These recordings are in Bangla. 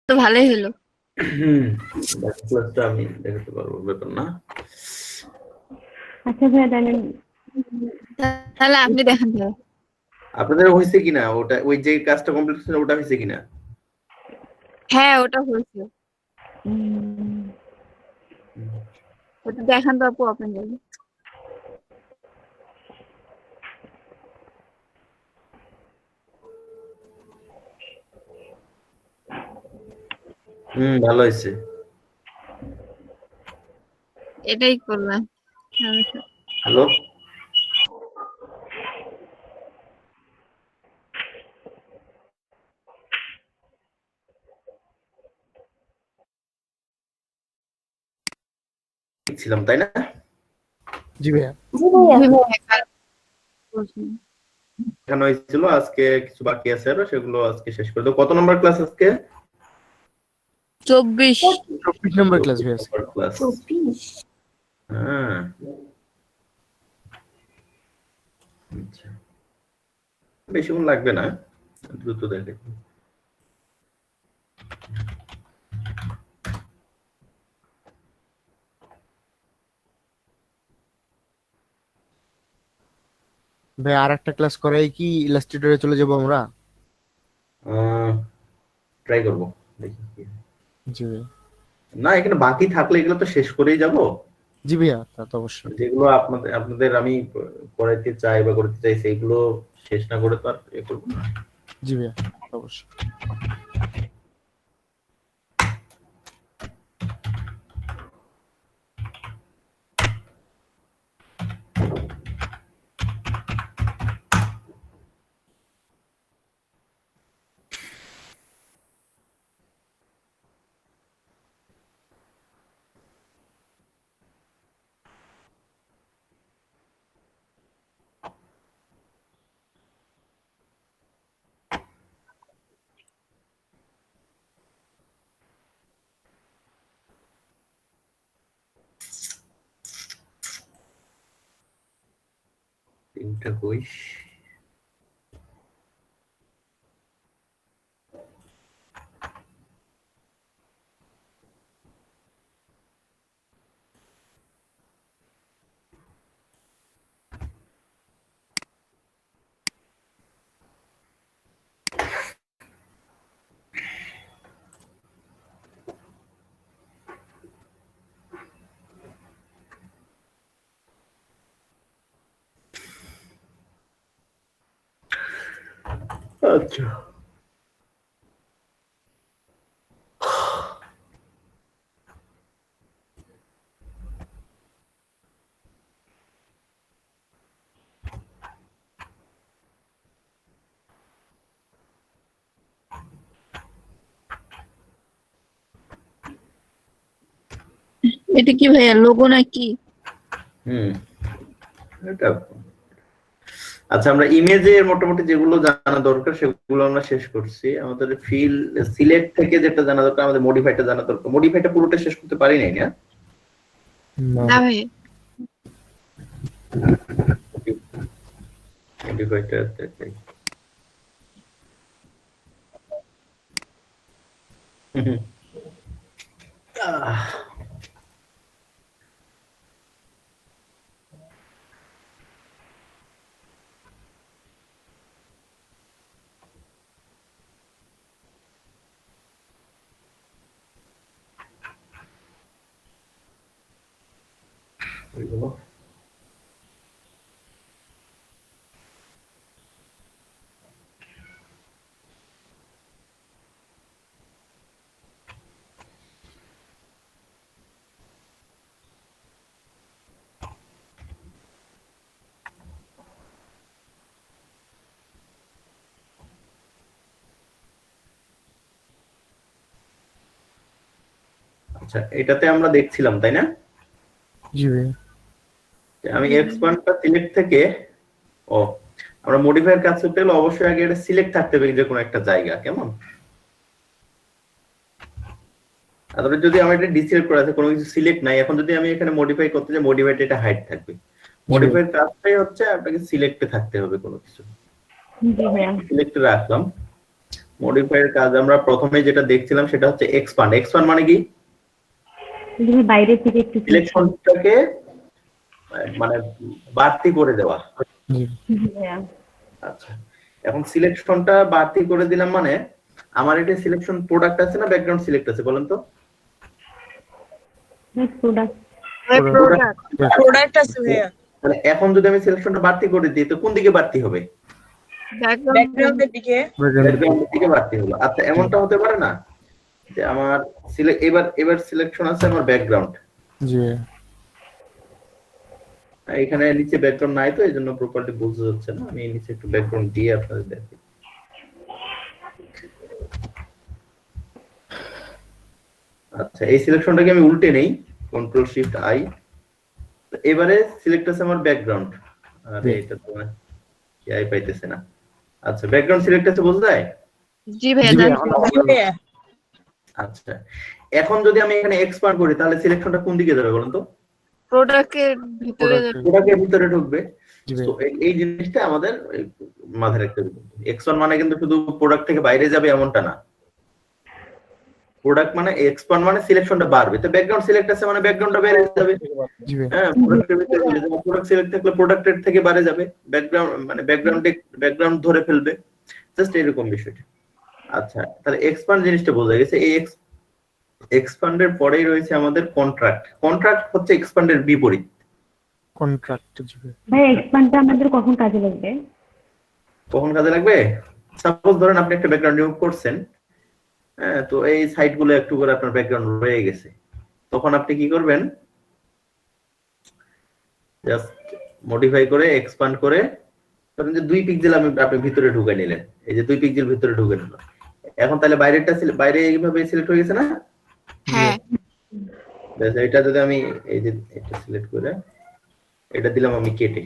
তো ভালোই হলো। ক্লাসটা আমি দেখাতে পারবো, ব্যাপার না। আচ্ছা ভাইয়া তাহলে আপনি দেখান। আপনাদের হয়েছে কিনা ওটা, ওই যে কাজটা কমপ্লিট হয়েছে ওটা হয়েছে কিনা? হ্যাঁ, ওটা হয়েছে। ওটা দেখান তো আপু আপনাদের। ভালো হয়েছে। এটাই করলাম। হ্যালো, ছিলাম তাই না? জি ভাইয়া। এখানে হয়েছিল, আজকে কিছু বাকি আছে আরো, সেগুলো আজকে শেষ করে দেবো। কত নম্বর ক্লাস আজকে? 24 নম্বর ক্লাস ভাইয়া। ক্লাস 24। হ্যাঁ, আচ্ছা, বেশিক্ষণ লাগবে না, দ্রুত দেখে। ভাই আর একটা ক্লাস করাই কি ইলাস্ট্রেটরে চলে যাব আমরা? ট্রাই করবো, দেখি। জি ভাইয়া। না, এখানে বাকি থাকলে এগুলো তো শেষ করেই যাব। জি ভাইয়া, তা তো অবশ্যই। যেগুলো আপনাদের আমি করাইতে চাই বা করতে চাই সেইগুলো শেষ না করে তো আর এ করবো না। জি ভাইয়া, অবশ্যই। তিনটা কই? আচ্ছা, এটা কি ভাইয়া, লোগো নাকি? এটা আচ্ছা, আমরা ইমেজের মোটামুটি যেগুলো জানা দরকার সেগুলো আমরা শেষ করছি। আমাদের ফিল সিলেক্ট থেকে যেটা জানা দরকার, আমাদের মডিফাইটা জানা দরকার। মডিফাইটা পুরোটা শেষ করতে পারি নাই না? না ভাইয়া। মডিফাইটা আচ্ছা, এটাতে আমরা দেখছিলাম তাই না? জি ভাইয়া। আমি এক্সপান্ডটা সিলেক্ট থেকে আমরা মডিফায়ার কাজ করতে হলে অবশ্যই আগে এটা সিলেক্ট থাকতে হবে যে কোনো একটা জায়গা, কেমন? তারপরে যদি আমার এটা ডিসিলেক্ট করা আছে, কোনো কিছু সিলেক্ট নাই, এখন যদি আমি এখানে মডিফাই করতে যাই, মডিফাইটা এটা হাইড থাকবে। মডিফায়ার কাজটাই হচ্ছে আপনাকে সিলেক্টে থাকতে হবে কোনো কিছু। জি ভাইয়া। সিলেক্টে রাখলাম। মডিফায়ার কাজ আমরা প্রথমে যেটা দেখছিলাম সেটা হচ্ছে এক্সপান্ড। এক্সপান্ড মানে কি? বাইরে থেকে একটু সিলেকশনটাকে মানে বাড়তি করে দেওয়া। আচ্ছা, এখন সিলেকশনটা বাড়তি করে দিলাম মানে আমার এটা সিলেকশন প্রোডাক্ট আছে না ব্যাকগ্রাউন্ড সিলেক্ট আছে বলেন তো? প্রোডাক্ট আছে ভাইয়া। তাহলে এখন যদি আমি সিলেকশনটা বাড়তি করে দিই তো কোন দিকে বাড়তি হবে? ব্যাকগ্রাউন্ডের দিকে। ব্যাকগ্রাউন্ডের দিকে বাড়তি হলো। আচ্ছা, এমনটা হতে পারে না যে আমার এবার সিলেকশন আছে আমার ব্যাকগ্রাউন্ড, জি এখানে নিচে ব্যাকগ্রাউন্ড নাই তো এইজন্য প্রপার্টি বোঝা যাচ্ছে না। আমি নিচে একটু ব্যাকগ্রাউন্ড দিয়ে আপনাদের দেখাই। আচ্ছা, এই সিলেকশনটাকে আমি উল্টে নেই, কন্ট্রোল শিফট আই। এবারে সিলেক্ট আছে আমার ব্যাকগ্রাউন্ড, আর এটা তো কি আই পাইতেছে না। আচ্ছা, ব্যাকগ্রাউন্ড সিলেক্ট আছে বোঝা যায়? জি ভাইয়া জানছি। আচ্ছা, এখন যদি আমি এখানে এক্সপান্ড করি তাহলে সিলেকশনটা কোন দিকে যাবে বলুন তো? প্রোডাক্টের ভিতরে প্রোডাক্টের ভিতরে ঢুকবে। জি ভাই। তো এই জিনিসটা আমাদের মাথায় রাখতে হবে। এক্সপান্ড মানে কিন্তু শুধু প্রোডাক্ট থেকে বাইরে যাবে এমনটা না। প্রোডাক্ট মানে এক্সপান্ড মানে সিলেকশনটা বাড়বে। তো ব্যাকগ্রাউন্ড সিলেক্ট আছে মানে ব্যাকগ্রাউন্ডটা বেড়ে যাবে। জি ভাই। হ্যাঁ, প্রোডাক্টের ভিতরে প্রোডাক্ট সিলেক্ট থাকলে প্রোডাক্টের থেকে বাইরে যাবে, ব্যাকগ্রাউন্ড মানে ব্যাকগ্রাউন্ড ধরে ফেলবে। জাস্ট এরকম বিষয়টা। আচ্ছা, তাহলে এক্সপান্ড জিনিসটা বোঝা গেছে। এই এক্সপান্ডের পরেই রয়েছে আমাদের কন্ট্রাক্ট। কন্ট্রাক্ট হচ্ছে এক্সপান্ডের বিপরীত। কন্ট্রাক্ট জি ভাই। ভাই এক্সপান্ডটা আমাদের কখন কাজে লাগবে? কখন কাজে লাগবে? সাপোজ ধরেন আপনি একটা ব্যাকগ্রাউন্ড রিমুভ করছেন, হ্যাঁ, তো এই সাইডগুলো একটু করে আপনার ব্যাকগ্রাউন্ড রয়ে গেছে। তখন আপনি কি করবেন? জাস্ট মডিফাই করে এক্সপান্ড করে ধরেন যে 2 পিক্সেল আপনি ভিতরে ঢুকাই নিলেন। এই যে 2 পিক্সেল ভিতরে ঢুকে নিল। এখন তাহলে বাইরে এইভাবে সিলেক্ট হয়ে গেছে না? হ্যাঁ ব্যাস, এটা যদি আমি এই যে এটা সিলেক্ট করে এটা দিলাম আমি কেটে,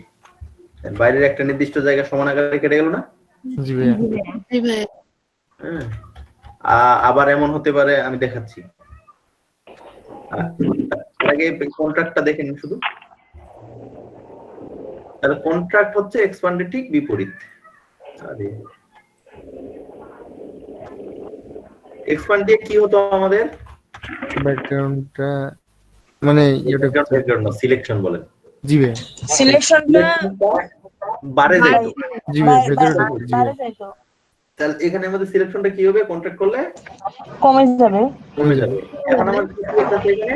বাইরের একটা নির্দিষ্ট জায়গা সমান আকারে কেটে গেল না? জি ভাই। জি ভাইয়া। হ্যাঁ, আবার এমন হতে পারে, আমি দেখাচ্ছি। আগে কন্ট্রাক্টটা দেখেন শুধু। তাহলে কন্ট্রাক্ট হচ্ছে এক্সপান্ডের ঠিক বিপরীত। আরে এক্সপান্ড দিয়ে কি হতো আমাদের? ব্যাকগ্রাউন্ডটা মানে এটা ব্যাকগ্রাউন্ড না, সিলেকশন বলেন। জি ভাই। সিলেকশনটা বাড়ে যেত। জি ভাই ভেতরে ঢুকে, জি ভাই। তাহলে এখানে আমাদের সিলেকশনটা কি হবে? কন্ট্রাক্ট করলে কমে যাবে। কমে যাবে। এখন আমার কি সিলেক্ট আছে এখানে?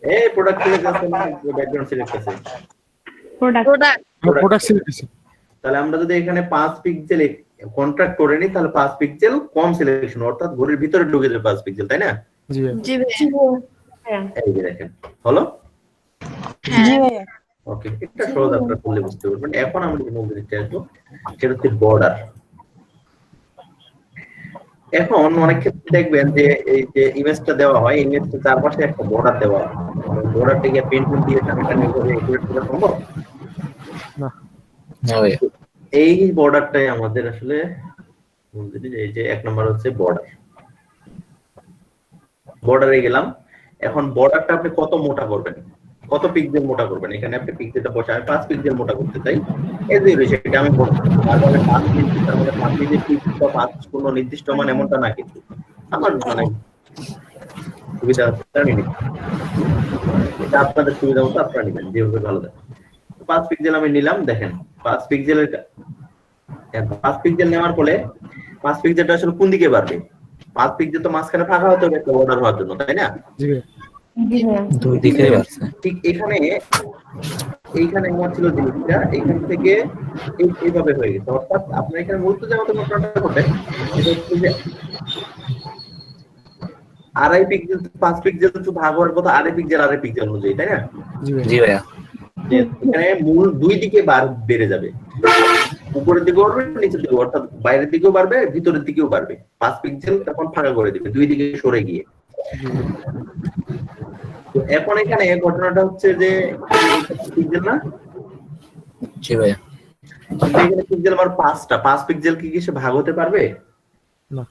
এই প্রোডাক্ট সিলেক্ট আছে না ব্যাকগ্রাউন্ড সিলেক্ট আছে? প্রোডাক্ট প্রোডাক্ট সিলেক্ট আছে। তাহলে আমরা যদি এখানে 5 পিক্সেল কন্ট্রাক্ট করে নিই তাহলে 5 পিক্সেল কম সিলেকশন, অর্থাৎ ঘড়ির ভিতরে ঢুকে যাবে 5 পিক্সেল, তাই না? জি ভাই। জি ভাইয়া। এই যে দেখেন হলো। জি ভাইয়া। ওকে, এটা সহজ, আপনারা করলে বুঝতে পারবেন। এখন আমরা যে মূল জিনিসটা আসবো সেটা হচ্ছে বর্ডার। এখন অনেক ক্ষেত্রে দেখবেন যে এই যে ইমেজটা দেওয়া হয়, ইমেজটা চারপাশে একটা বর্ডার দেওয়া হয়। বর্ডারটাকে পেন্টিং দিয়ে টানাটানি করে একুরেট করা সম্ভব না। না ভাইয়া। এই বর্ডারটাই আমাদের আসলে মূল জিনিস। এই যে 1 নম্বর হচ্ছে বর্ডার। বর্ডারে গেলাম। এখন বর্ডারটা আপনি কত মোটা করবেন, কত পিক্সেল মোটা করবেন? এখানে আপনি পিক্সেলটা বসে আমি 5 পিক্সেল মোটা করতে চাই, এই যে বিষয়টা আমি বলবো। তারপরে 5 পিক্সেল, তারপরে 5 পিক্সেল পিক্সেল 5 কোনো নির্দিষ্ট মান এমনটা না, কিন্তু আমার মানে সুবিধা জানি না, এটা আপনাদের সুবিধা মতো আপনারা নেবেন যেভাবে ভালো লাগে। 5 পিক্সেল আমি নিলাম। দেখেন 5 পিক্সেলের 5 পিক্সেল নেওয়ার ফলে 5 পিক্সেলটা আসলে কোন দিকে বাড়বে? 5 পিক্সেল তো মাঝখানে ফাঁকা হতে হবে একটা বর্ডার হওয়ার জন্য, তাই না? জি ভাই। জি ভাইয়া। দুই দিকেই বাড়ছে। ঠিক এইখানে আমার ছিল জিনিসটা, এইখান থেকে এইভাবে হয়ে গেছে। অর্থাৎ আপনার এখানে মূলত যে আমাদের ঘটনাটা ঘটে সেটা হচ্ছে যে 2.5 পিক্সেল 5 পিক্সেল তো ভাগ হওয়ার কথা 2.5 পিক্সেল অনুযায়ী, তাই না? জি ভাই। জি ভাইয়া। যে এখানে মূল 2 দিকে বেড়ে যাবে, উপরের দিকেও বাড়বে নিচের দিকেও, অর্থাৎ বাইরের দিকেও বাড়বে ভিতরের দিকেও বাড়বে। 5 পিক্সেল তখন ফাঁকা করে দিবে 2 দিকে সরে গিয়ে। তো এখন এখানে ঘটনাটা হচ্ছে যে পিক্সেল না, জি ভাইয়া। এখানে পিক্সেল আমার 5টা, 5 পিক্সেল কি সে ভাগ হতে পারবে? না।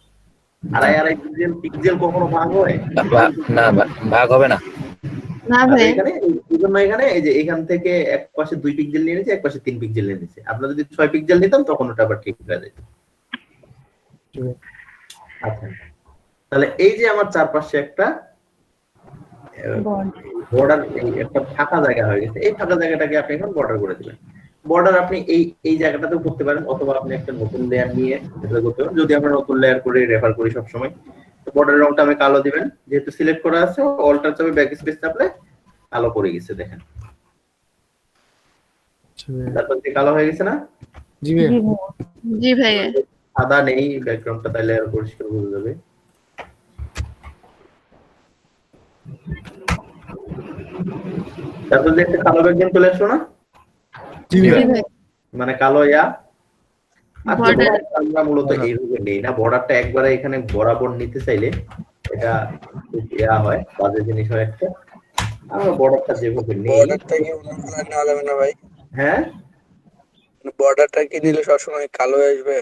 2.5 পিক্সেল কখনো ভাগ হয় না ভাগ হবে না। না আর ভাইয়া এখানে এই জন্য এখানে এই যে এখান থেকে এক পাশে 2 পিক্সেল নিয়ে নিয়েছে, এক পাশে 3 পিক্সেল নিয়ে নিয়েছে। আমরা যদি 6 পিক্সেল নিতাম তখন ওটা আবার ঠিক হয়ে যেত। আচ্ছা, তাহলে এই যে আমার চারপাশে একটা বর্ডার, একটা ফাঁকা জায়গা হয়ে গেছে, এই ফাঁকা জায়গাটাকে আপনি এখন বর্ডার করে দিবেন। বর্ডার আপনি এই জায়গাটাতেও করতে পারেন, অথবা আপনি একটা নতুন লেয়ার নিয়ে এটা করতে পারেন। যদি আমরা নতুন লেয়ার করে রেফার করি সব সময়, তো বর্ডারের রংটা আমি কালো দিবেন, যেহেতু সিলেক্ট করা আছে অল্টার চাপে ব্যাক স্পেস চাপলে কালো পড়ে গেছে, দেখেন তারপর দিয়ে কালো হয়ে গেছে না? জি ভাইয়া। জি ভাইয়া সাদা নেই ব্যাকগ্রাউন্ডটা, তাইলে আর পরিষ্কার বোঝা যাবে। তারপর যে একটা কালো ব্যাকগ্রাউন্ড চলে আসলো না, জি জি ভাইয়া। ভাইয়া মানে কালো ইয়া। আর Border। আমরা মূলত এইভাবে নেই না, বর্ডারটা একবারে এখানে বরাবর নিতে চাইলে এটা খুব ইয়া হয়, বাজে জিনিস হয় একটা। আমরা বর্ডারটা যেভাবে নেই, বর্ডারটা কি অন্য কালার নেওয়া যাবে না ভাই? হ্যাঁ বর্ডারটা কি নিলে সবসময় কালো আসবে?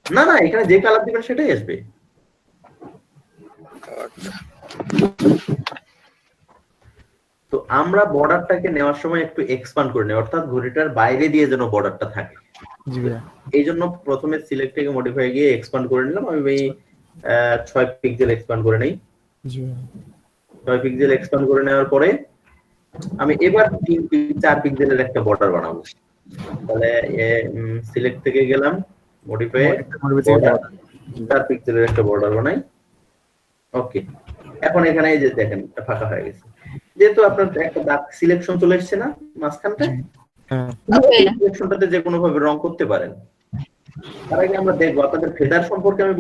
না না, এখানে যে কালার দিবেন সেটাই আসবে। আচ্ছা, তো আমরা বর্ডারটাকে নেওয়ার সময় একটু এক্সপান্ড করে নেই, অর্থাৎ ঘড়িটার বাইরে দিয়ে যেন বর্ডারটা থাকে। জি ভাইয়া। এই জন্য প্রথমে সিলেক্ট থেকে মডিফাই গিয়ে এক্সপান্ড করে নিলাম। আমি 6 পিক্সেল এক্সপান্ড করে নেই। জি ভাইয়া। 6 পিক্সেল এক্সপান্ড করে নেওয়ার পরে আমি এবার 4 পিক্সেলের একটা বর্ডার বানাবো। তাহলে সিলেক্ট থেকে গেলাম, মডিফাই 4 পিক্সেলের একটা বর্ডার বানাই। ওকে, এখন এখানে এই যে দেখেন এটা ফাঁকা হয়ে গেছে, যেহেতু আপনার একটা দাগ সিলেকশন চলে এসেছে না মাঝখানটা, হ্যাঁ সিলেকশনটাতে যে কোনো ভাবে রং করতে পারেন। তার আগে আমরা দেখবো আপনাদের ফেদার সম্পর্কে আমি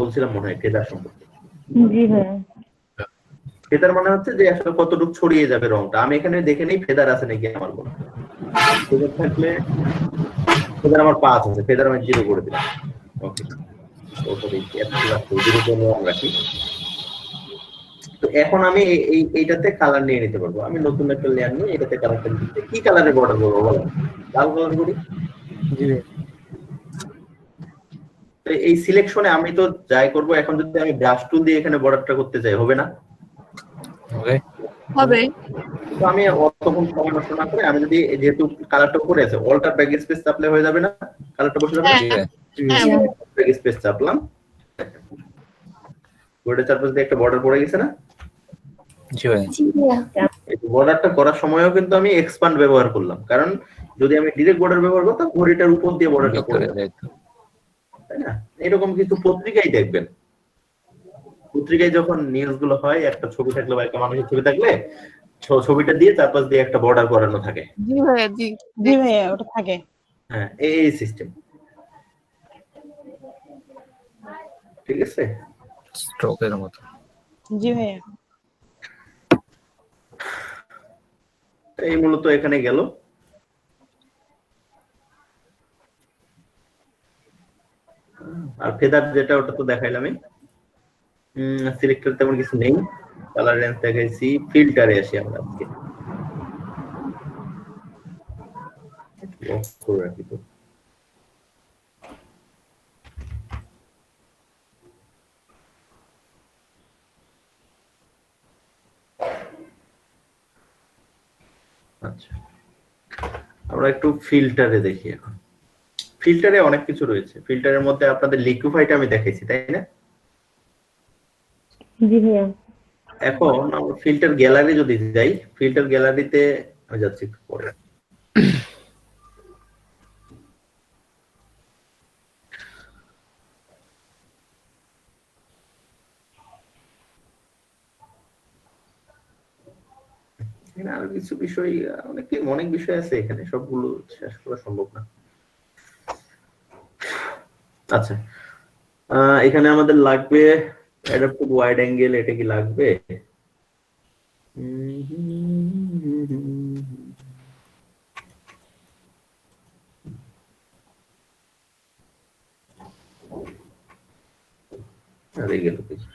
বলছিলাম মনে হয় ফেদার সম্পর্কে। জি ভাইয়া। ফেদার মানে হচ্ছে যে আসলে কতটুকু ছড়িয়ে যাবে রংটা। আমি এখানে দেখে নেই ফেদার আছে নাকি আমার কোনো। ফেদার থাকলে, ফেদার আমার 5 আছে, ফেদার আমি 0 করে দিলাম। ওকে, ওটা দেখি এত লাগবে 0 করে রাখি। তো এখন আমি এইটাতে কালার নিয়ে নিতে পারবো। আমি নতুন একটা লেয়ার নিয়ে এটাতে কালারটা দিতে, কি কালারের বর্ডার করবো বলো? লাল কালার করি। জি ভাইয়া। এই সিলেকশনে আমি তো যাই করব, এখন যদি আমি ব্রাশ টুল দিয়ে এখানে বর্ডারটা করতে চাই হবে না? ওকে হবে তো আমি অতক্ষণ সময় নষ্ট না করে আমি যদি, যেহেতু কালারটা উপরে আছে, অল্টার ব্যাক স্পেস চাপলে হয়ে যাবে না? কালারটা বসে যাবে না? হ্যাঁ ব্যাক স্পেস চাপলাম, বর্ডার চারপাশ দিয়ে একটা বর্ডার পড়ে গেছে না? জি ভাইয়া। এই বর্ডারটা করার সময়ও কিন্তু আমি এক্সপান্ড ব্যবহার করলাম, কারণ যদি আমি ডিরেক্ট বর্ডার ব্যবহার করতাম ঘড়িটার উপর দিয়ে বর্ডারটা পড়ে যেত, তাই না? এরকম কিছু পত্রিকায় দেখবেন, পত্রিকায় যখন নিউজ গুলো হয়, একটা ছবি থাকলে বা একটা মানুষের ছবি থাকলে ছবিটা দিয়ে চারপাশ দিয়ে একটা বর্ডার করানো থাকে। জি ভাইয়া জি জি ভাইয়া ওটা থাকে। হ্যাঁ, এই সিস্টেম, ঠিক আছে? স্ট্রোকের মতো। জি ভাইয়া। এই মূলত এখানে গেল। আর ফেদার যেটা, ওটা তো দেখাইলামই। সিলেক্টর তেমন কিছু নেই, কালার রেঞ্জ দেখাইছি। ফিল্টারে আসি আমরা আজকে, অফ করে রাখি তো। আচ্ছা, আমরা একটু ফিল্টারে দেখি এখন। ফিল্টারে অনেক কিছু রয়েছে। ফিল্টারের মধ্যে আপনাদের লিকুইফাইটা আমি দেখাইছি, তাই না? জি ভাইয়া। এখন আমরা ফিল্টার গ্যালারি যদি যাই, ফিল্টার গ্যালারিতে আমি যাচ্ছি একটু পরে। এখানে আরো কিছু বিষয়, অনেক বিষয় আছে এখানে, সবগুলো শেষ করা সম্ভব না। আচ্ছা, এখানে আমাদের লাগবে অ্যাডাপ্টিভ ওয়াইড অ্যাঙ্গেল, এটা কি লাগবে? আরে গেল কিছু।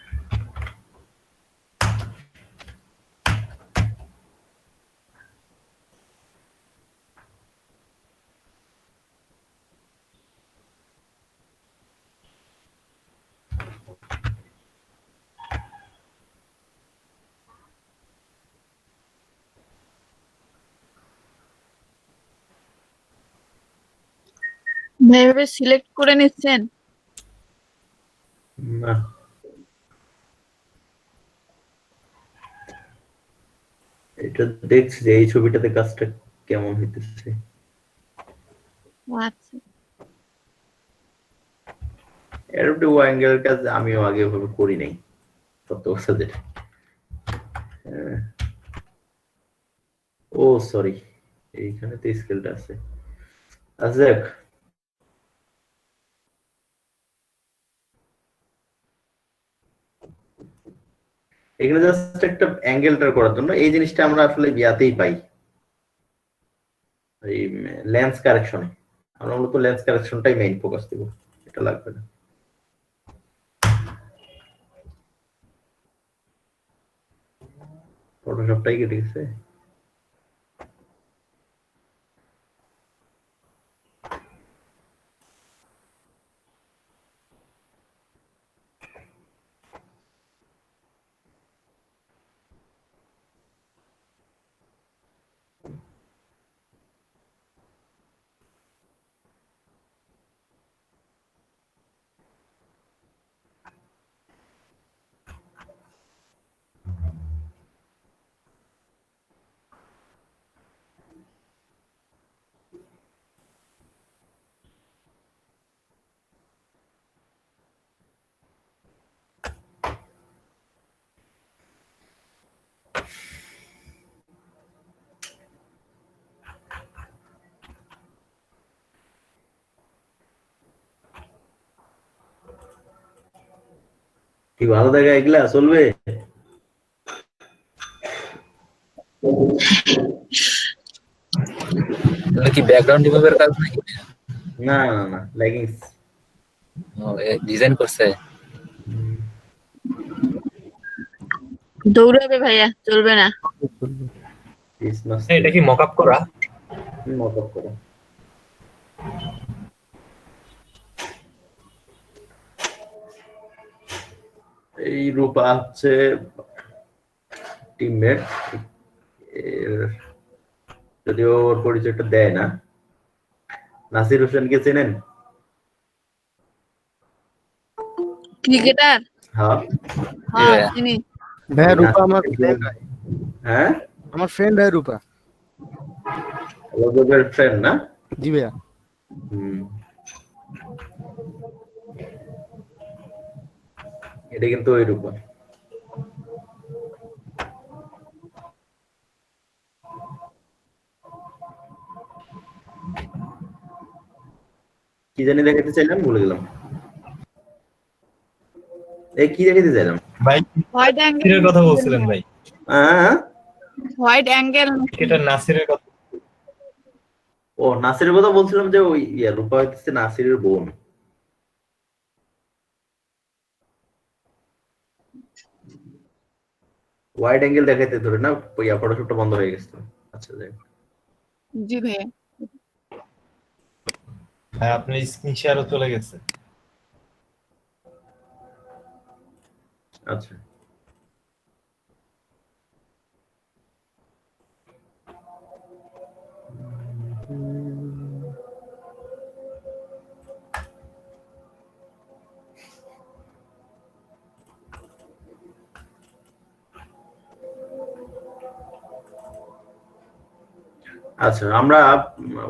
ভাই এভাবে সিলেক্ট করে নিচ্ছেন? না, এটা দেখছি যে এই ছবিটাতে কাজটা কেমন হইতেছে। ও আচ্ছা। এরকম অ্যাঙ্গেল কাজ আমিও আগে ওভাবে করি নাই, সত্য কথা যেটা। ও সরি, এইখানে তো স্কেলটা আছে। আচ্ছা দেখ, এখানে জাস্ট একটা অ্যাঙ্গেলটা করার জন্য এই জিনিসটা আমরা আসলে বিয়াতেই পাই, এই লেন্স কারেকশনে। আমরা মূলত লেন্স কারেকশনটাই মেইন ফোকাস দিব, এটা লাগবে না। ফটোশপটাই কেটে গেছে। কি ভালো দেখা এগুলা চলবে? এটা কি ব্যাকগ্রাউন্ড রিমুভের কাজ নাকি? না না না, লেগিংস ডিজাইন করছে। দৌড়াবে ভাইয়া, চলবে না। এটা কি মকআপ করা? মকআপ করা। এই রূপা হচ্ছে টিমমেট, যদিও ওর পরিচয়টা দেয় না। নাসির হোসেনকে চেনেন? ক্রিকেটার? হ্যাঁ। হ্যাঁ চিনি। ভাইয়া রূপা আমার ফ্রেন্ড, হ্যাঁ আমার ফ্রেন্ড হয় রূপা। ওদের ফ্রেন্ড না? জি ভাইয়া। এটা কিন্তু ওই রূপা। কি জানি দেখাতে চাইলাম, ভুলে গেলাম। এই কি দেখাতে চাইলাম ভাই হোয়াইট অ্যাঙ্গেল নাসিরের কথা বলছিলেন ভাই, হোয়াইট অ্যাঙ্গেল। এটা নাসিরের কথা। ও নাসিরের কথা বলছিলাম, যে ওই রূপা হইতেছে নাসিরের বোন। ওয়াইড অ্যাঙ্গেল দেখাইতে ধরে না, ওই ফটোশপটা বন্ধ হয়ে গেছে। আচ্ছা যাই, জি ভাইয়া। হ্যাঁ আপনার স্ক্রিন শেয়ারও চলে গেছে। আচ্ছা আচ্ছা, আমরা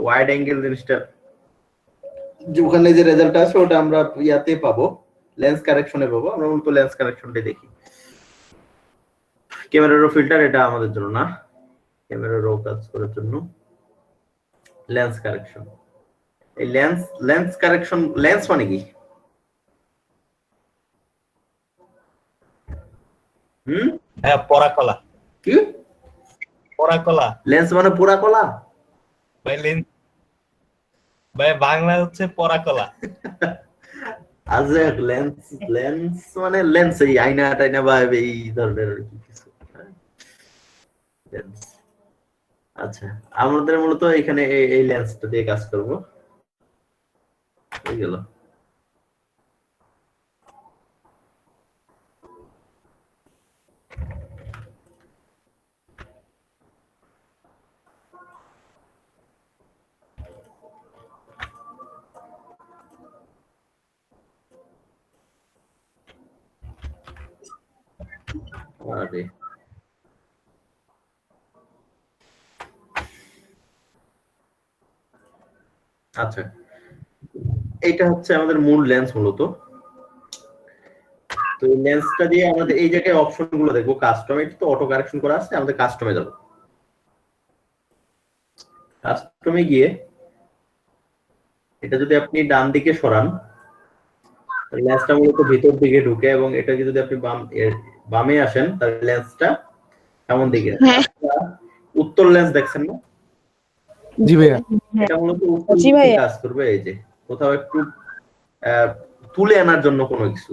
ওয়াইড অ্যাঙ্গেল জিনিসটা যে ওখানে যে রেজাল্ট আছে ওটা আমরা ইয়াতে পাবো, লেন্স কারেকশনে পাবো। আমরা মূলত লেন্স কারেকশনটাই দেখি। ক্যামেরা রো ফিল্টার এটা আমাদের জন্য না, ক্যামেরা রো কাজ করার জন্য লেন্স কারেকশন। এই লেন্স কারেকশন, লেন্স মানে কি? হ্যাঁ পরাকলা। কি পরাকলা? লেন্স মানে পুরা কলা? ভাই লেন্স, ভাই বাংলা হচ্ছে পরাকলা। আচ্ছা, লেন্স লেন্স মানে লেন্স, এই আয়না টাইনা বা এই ধরনের কিছু লেন্স। আচ্ছা, আমাদের মূলত এখানে এই লেন্সটা দিয়ে কাজ করব। হয়ে গেল। আরে আচ্ছা, এটা হচ্ছে আমাদের মূল লেন্স মূলত। তো এই লেন্সটা দিয়ে আমাদের এই জায়গায় অপশন গুলো দেখবো। কাস্টম, এটা তো অটো কারেকশন করা আছে, আমাদের কাস্টমে যাব। কাস্টমে গিয়ে এটা যদি আপনি ডান দিকে সরান, লেন্সটা মূলত ভিতর দিকে ঢুকে, এবং এটাকে যদি আপনি বামে আসেন তাহলে লেন্সটা কেমন দিকে, উত্তর লেন্স দেখছেন না? জি ভাইয়া। এটা মূলত উত্তর জি দিকে ভাইয়া। কাজ করবে। এই যে কোথাও একটু তুলে আনার জন্য কোনো কিছু,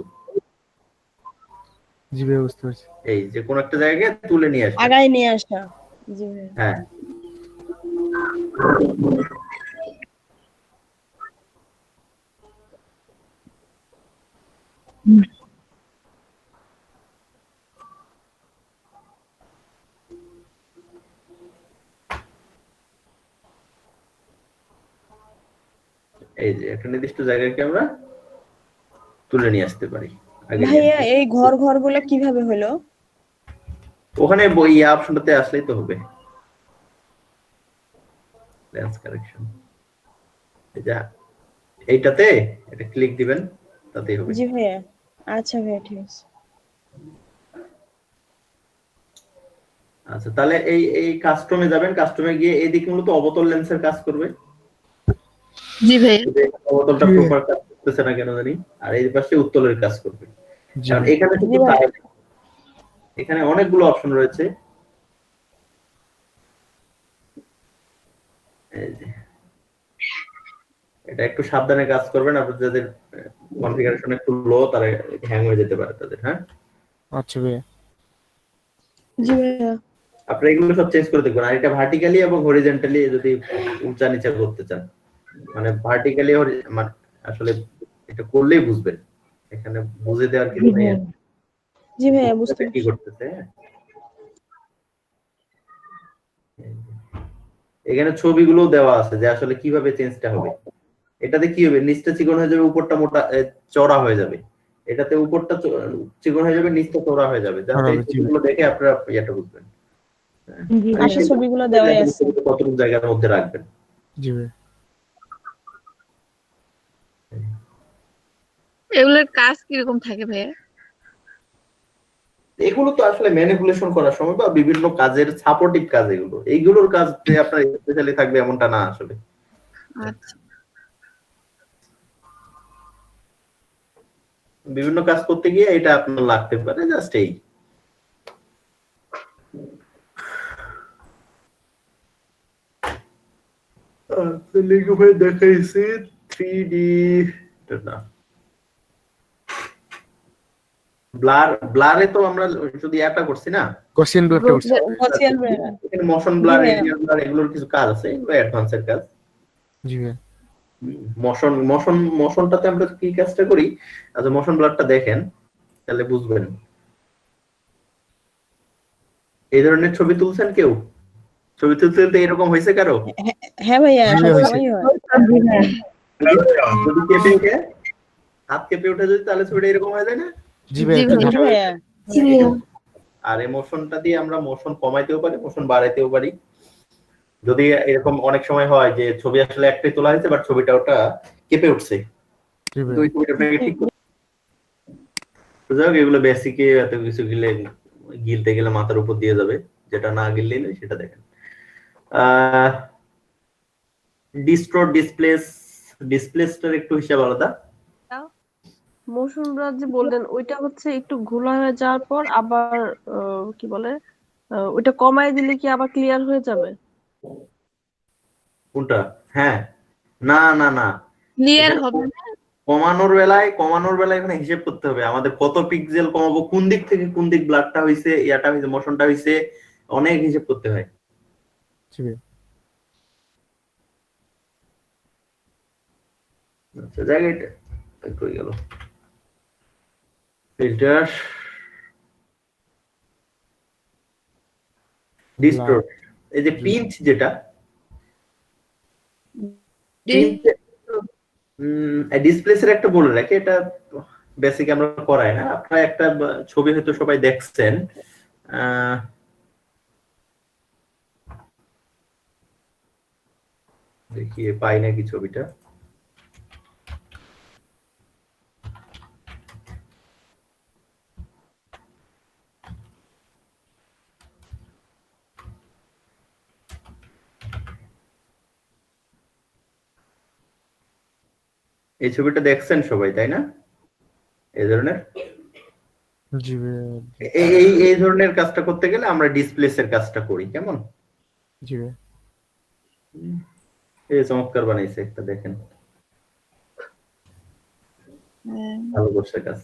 জি ভাইয়া বুঝতে পারছি। এই যে কোন একটা জায়গায় তুলে নিয়ে আসবে। আগায় নিয়ে আসা। জি ভাইয়া। হ্যাঁ, এই যে একটা নির্দিষ্ট জায়গাকে আমরা তুলে নিয়ে আসতে পারি। আগে ভাইয়া এই ঘর গুলো কিভাবে হলো? ওখানে বই অপশনটাতে আসলেই তো হবে, লেন্স কারেকশন। এইটাতে এটা ক্লিক দিবেন, তাতেই হবে। জি ভাইয়া। আচ্ছা ভাইয়া, ঠিক আছে। আচ্ছা, তাহলে এই এই কাস্টমে যাবেন। কাস্টমে গিয়ে এইদিক মূলত অবতল লেন্সের কাজ করবে। জি ভাইয়া। অবতলটা প্রপার কাজ করতেছে না কেন জানি, আর এই পাশে উত্তলের কাজ করবে। জি কারণ এখানে শুধু জি ভাইয়া। এখানে অনেকগুলো অপশন রয়েছে। এই যে এটা একটু সাবধানে কাজ করবেন, আপনার যাদের কনফিগারেশন একটু লো তারা হ্যাং হয়ে যেতে পারে তাদের। হ্যাঁ, আচ্ছা ভাইয়া। জি ভাইয়া। আপনারা এগুলো সব চেঞ্জ করে দেখবেন। আর এটা ভার্টিক্যালি এবং হরিজন্টালি যদি উঁচা নিচা করতে চান, মানে ভার্টিক্যালি মানে আসলে এটা করলেই বুঝবেন, এখানে বুঝে দেওয়ার কিছু নেই। জি ভাইয়া, বুঝতে কি করতেছে, এখানে ছবিগুলো দেওয়া আছে যে আসলে কিভাবে চেঞ্জটা হবে। এটাতে কি হবে, নিচটা চিকন হয়ে যাবে, উপরটা মোটা চওড়া হয়ে যাবে। এটাতে উপরটা চিকন হয়ে যাবে, নিচটা চওড়া হয়ে যাবে। যাতে এই ছবিগুলো দেখে আপনারা এটা বুঝবেন। জি আচ্ছা, ছবিগুলো দেওয়াই আছে। কতটুকু জায়গার মধ্যে রাখবেন। জি ভাইয়া। এগুলোর কাজ কিরকম থাকে ভাইয়া? এগুলো তো আসলে ম্যানিপুলেশন করার সময় বা বিভিন্ন কাজের সাপোর্টিভ কাজ, এইগুলোর কাজ যে আপনার স্পেশালি থাকবে এমনটা না আসলে। আচ্ছা। বিভিন্ন কাজ করতে গিয়ে এটা আপনার লাগতে পারে, জাস্ট এই। দেখাইছি 3D না, ব্লারে তো আমরা শুধু এটা করছি না, কোশ্চেন ব্লকটা করছি। গসিয়ান ভাইয়া। এখানে মোশন ব্লার, এরিয়া ব্লার, এগুলোর কিছু কাজ আছে, এগুলো অ্যাডভান্সের কাজ। জি ভাইয়া। মোশনটাতে আমরা কি কাজটা করি, আচ্ছা মোশন ব্লারটা দেখেন তাহলে বুঝবেন। এই ধরনের ছবি তুলছেন কেউ? ছবি তুলতে তুলতে এরকম হয়েছে কারো? হ্যাঁ ভাইয়া, জি ভাইয়া, সবসময়ই হয়। জি ভাইয়া। যদি কেঁপে উঠে, হাত কেঁপে উঠে যদি, তাহলে ছবিটা এরকম হয়ে যায় না? জি ভাইয়া। জি ভাইয়া। আর এই মোশনটা দিয়ে আমরা মোশন কমাইতেও পারি, মোশন বাড়াইতেও পারি। যদি এরকম অনেক সময় হয় যে ছবি আসলে একটাই তোলা হয়েছে বাট ছবিটা ওটা কেঁপে উঠছে, জি তো ওই ছবিটা আপনাকে ঠিক করতে হবে। এগুলো বেসিকে এত কিছু গিলতে গেলে মাথার উপর দিয়ে যাবে, যেটা না গিললেই নয় সেটা দেখেন। ডিস্ট্রট ডিসপ্লেসটার একটু হিসাব আলাদা। মোশন ব্লার যে বললেন ওইটা হচ্ছে একটু ঘোলা হয়ে যাওয়ার পর আবার কি বলে ওইটা কমায় দিলে কি আবার ক্লিয়ার হয়ে যাবে? কোনটা? হ্যাঁ, না না না, ক্লিয়ার হবে না। কমানোর বেলায় এখানে হিসেব করতে হবে আমাদের কত পিক্সেল কমাবো, কোন দিক থেকে কোন দিক ব্লাডটা হইছে, ইয়াটা হইছে, মোশনটা হইছে, অনেক হিসেব করতে হয়। জি ভাইয়া। আচ্ছা, জায়গাটা কই গেল? ফিল্টার, ডিস্ট্রট, এই যে পিঞ্চ, যেটা ডিসপ্লেসের একটা বলে রাখি, এটা বেসিক আমরা করাই না। আপনারা একটা ছবি হয়তো সবাই দেখছেন দেখি পাই নাকি ছবিটা। এই ছবিটা দেখছেন সবাই, তাই না? এই ধরনের জি ভাইয়া। এই ধরনের কাজটা করতে গেলে আমরা ডিসপ্লেসের কাজটা করি, কেমন? জি ভাইয়া। এই চমৎকার বানাইছে একটা, দেখেন ভালো করছে কাজ।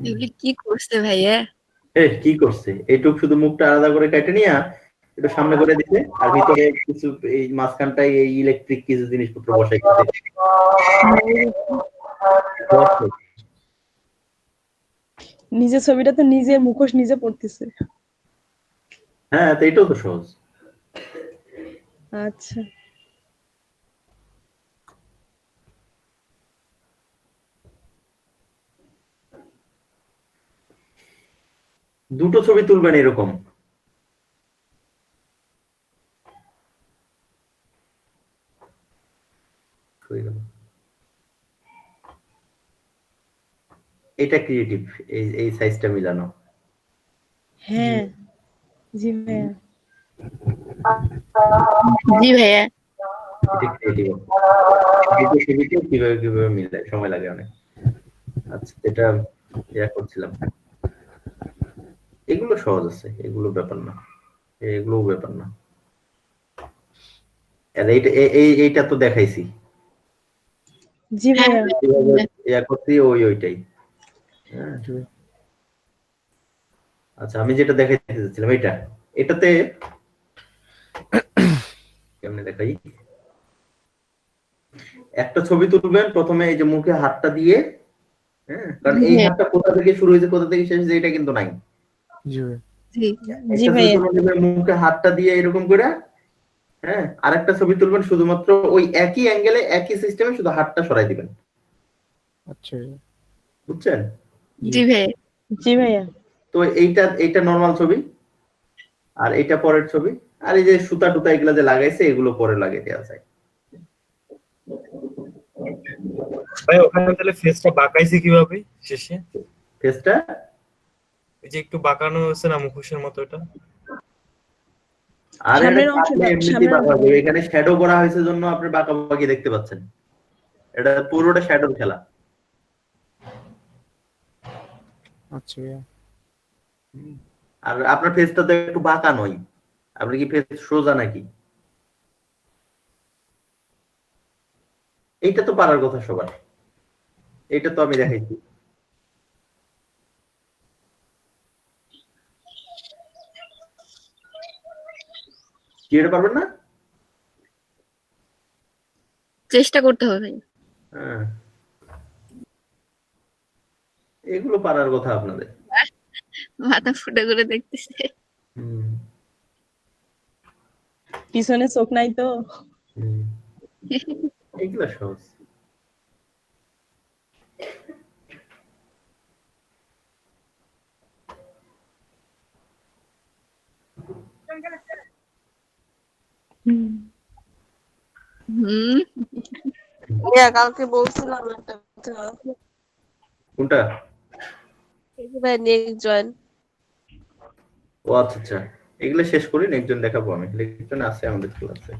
এগুলি কি করছে ভাইয়া? কি করছে, এইটুক শুধু মুখটা আলাদা করে কেটে নিয়ে একটু সামনে করে দিতে, আর ভিতরে কিছু এই মাঝখানটায় এই ইলেকট্রিক কিছু জিনিসপত্র বসাই দিতে। নিজের ছবিটা তো নিজে মুখোশ নিজে পড়তেছে। হ্যাঁ, তো এটাও তো সহজ। আচ্ছা, দুটো ছবি তুলবেন এরকম। এটা ক্রিয়েটিভ, এই সাইজটা মিলানো। হ্যাঁ জি ভাইয়া। জি ভাইয়া। এটা ক্রিয়েটিভ, ছবিটা কিভাবে কিভাবে মিলায়, সময় লাগে অনেক। আচ্ছা, এটা করছিলাম। এগুলো সহজ আছে, এগুলো ব্যাপার না, এগুলো ব্যাপার না। আর এইটা তো দেখাইছি। জি ভাইয়া। করছি ওইটাই। আচ্ছা, আমি যেটা দেখাইতে চাচ্ছিলাম এটাতে কেমনে দেখাই। একটা ছবি তুলবেন, প্রথমে এই যে মুখে হাতটা দিয়ে, হ্যাঁ, কারণ এই হাতটা কোথা থেকে শুরু হয়েছে কোথা থেকে শেষ হয়েছে এটা কিন্তু নাই। জি ভাইয়া। মুখে হাতটা দিয়ে এরকম করে, হ্যাঁ, আরেকটা ছবি তুলবেন শুধুমাত্র ওই একই অ্যাঙ্গেলে একই সিস্টেমে, শুধু হাতটা সরাই দিবেন। আচ্ছা, বুঝছেন? জি ভাইয়া। জি ভাইয়া। তো এইটা নরমাল ছবি, আর এইটা পরের ছবি, আর এই যে সুতা টুতা এগুলা যে লাগাইছে এগুলো পরে লাগিয়ে দেওয়া যায়। ভাই ওখানে তাহলে ফেসটা বাঁকাইছে কিভাবে শেষে? ফেসটা এই যে একটু বাঁকানো হয়েছে না মুখোশের মতো, এটা আর সামনের অংশটা, সামনের অংশটা। এখানে শ্যাডো করা হয়েছে জন্য আপনি বাঁকা বাঁকি দেখতে পাচ্ছেন। এটা পুরোটা শ্যাডোর খেলা। আচ্ছা ভাইয়া। আর আপনার ফেসটা তো একটু বাঁকা নয়, আপনি কি ফেস সোজা নাকি? এইটা তো পারার কথা সবার, এইটা তো আমি দেখাইছি। কি এটা পারবেন না? চেষ্টা করতে হবে ভাই। হ্যাঁ, এগুলো পারার কথা আপনাদের। মাথা ফুটা করে দেখতেছে। পিছনে চোখ নাই তো। এগুলো সহজ। কালকে বলছিলাম একটা কথা। কোনটা? ভাই নেক্সট জয়েন। ও আচ্ছা আচ্ছা, এগুলো শেষ করি, একজন দেখাবো আমি। একজন আছে আমাদের ক্লাসে,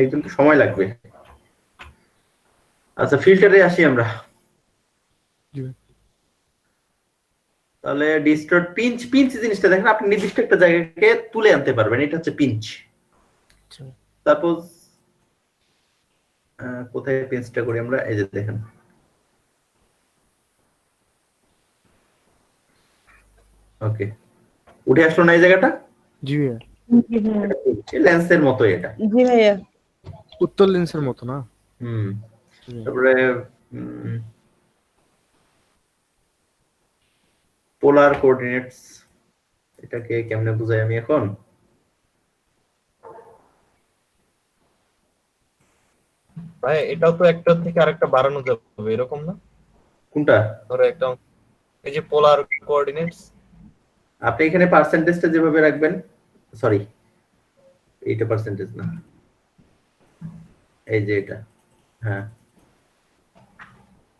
একজন তো সময় লাগবে। আচ্ছা, ফিল্টারে আসি আমরা। তাহলে ডিস্টর্ট পিঞ্চ জিনিসটা দেখেন, আপনি নির্দিষ্ট একটা জায়গাকে তুলে আনতে পারবেন, এটা হচ্ছে পিঞ্চ। সাপোজ কোথায় পিঞ্চটা করি আমরা, এই যে দেখেন, ওকে, উঠে আসলো না এই জায়গাটা? জি ভাইয়া। লেন্সের মতো এটা। জি ভাইয়া। উত্তর লেন্সের মতো না? তারপরে পোলার কোঅর্ডিনেটস, এটাকে কেমনে বুঝাই আমি এখন? ভাই এটাও তো একটা থেকে আরেকটা বাড়ানো যাবে, এরকম না? কোনটা? ধরো একটা এই যে পোলার কোঅর্ডিনেটস, আপনি এখানে পার্সেন্টেজটা যেভাবে রাখবেন, সরি এইটা পার্সেন্টেজ না, এই যে এটা, হ্যাঁ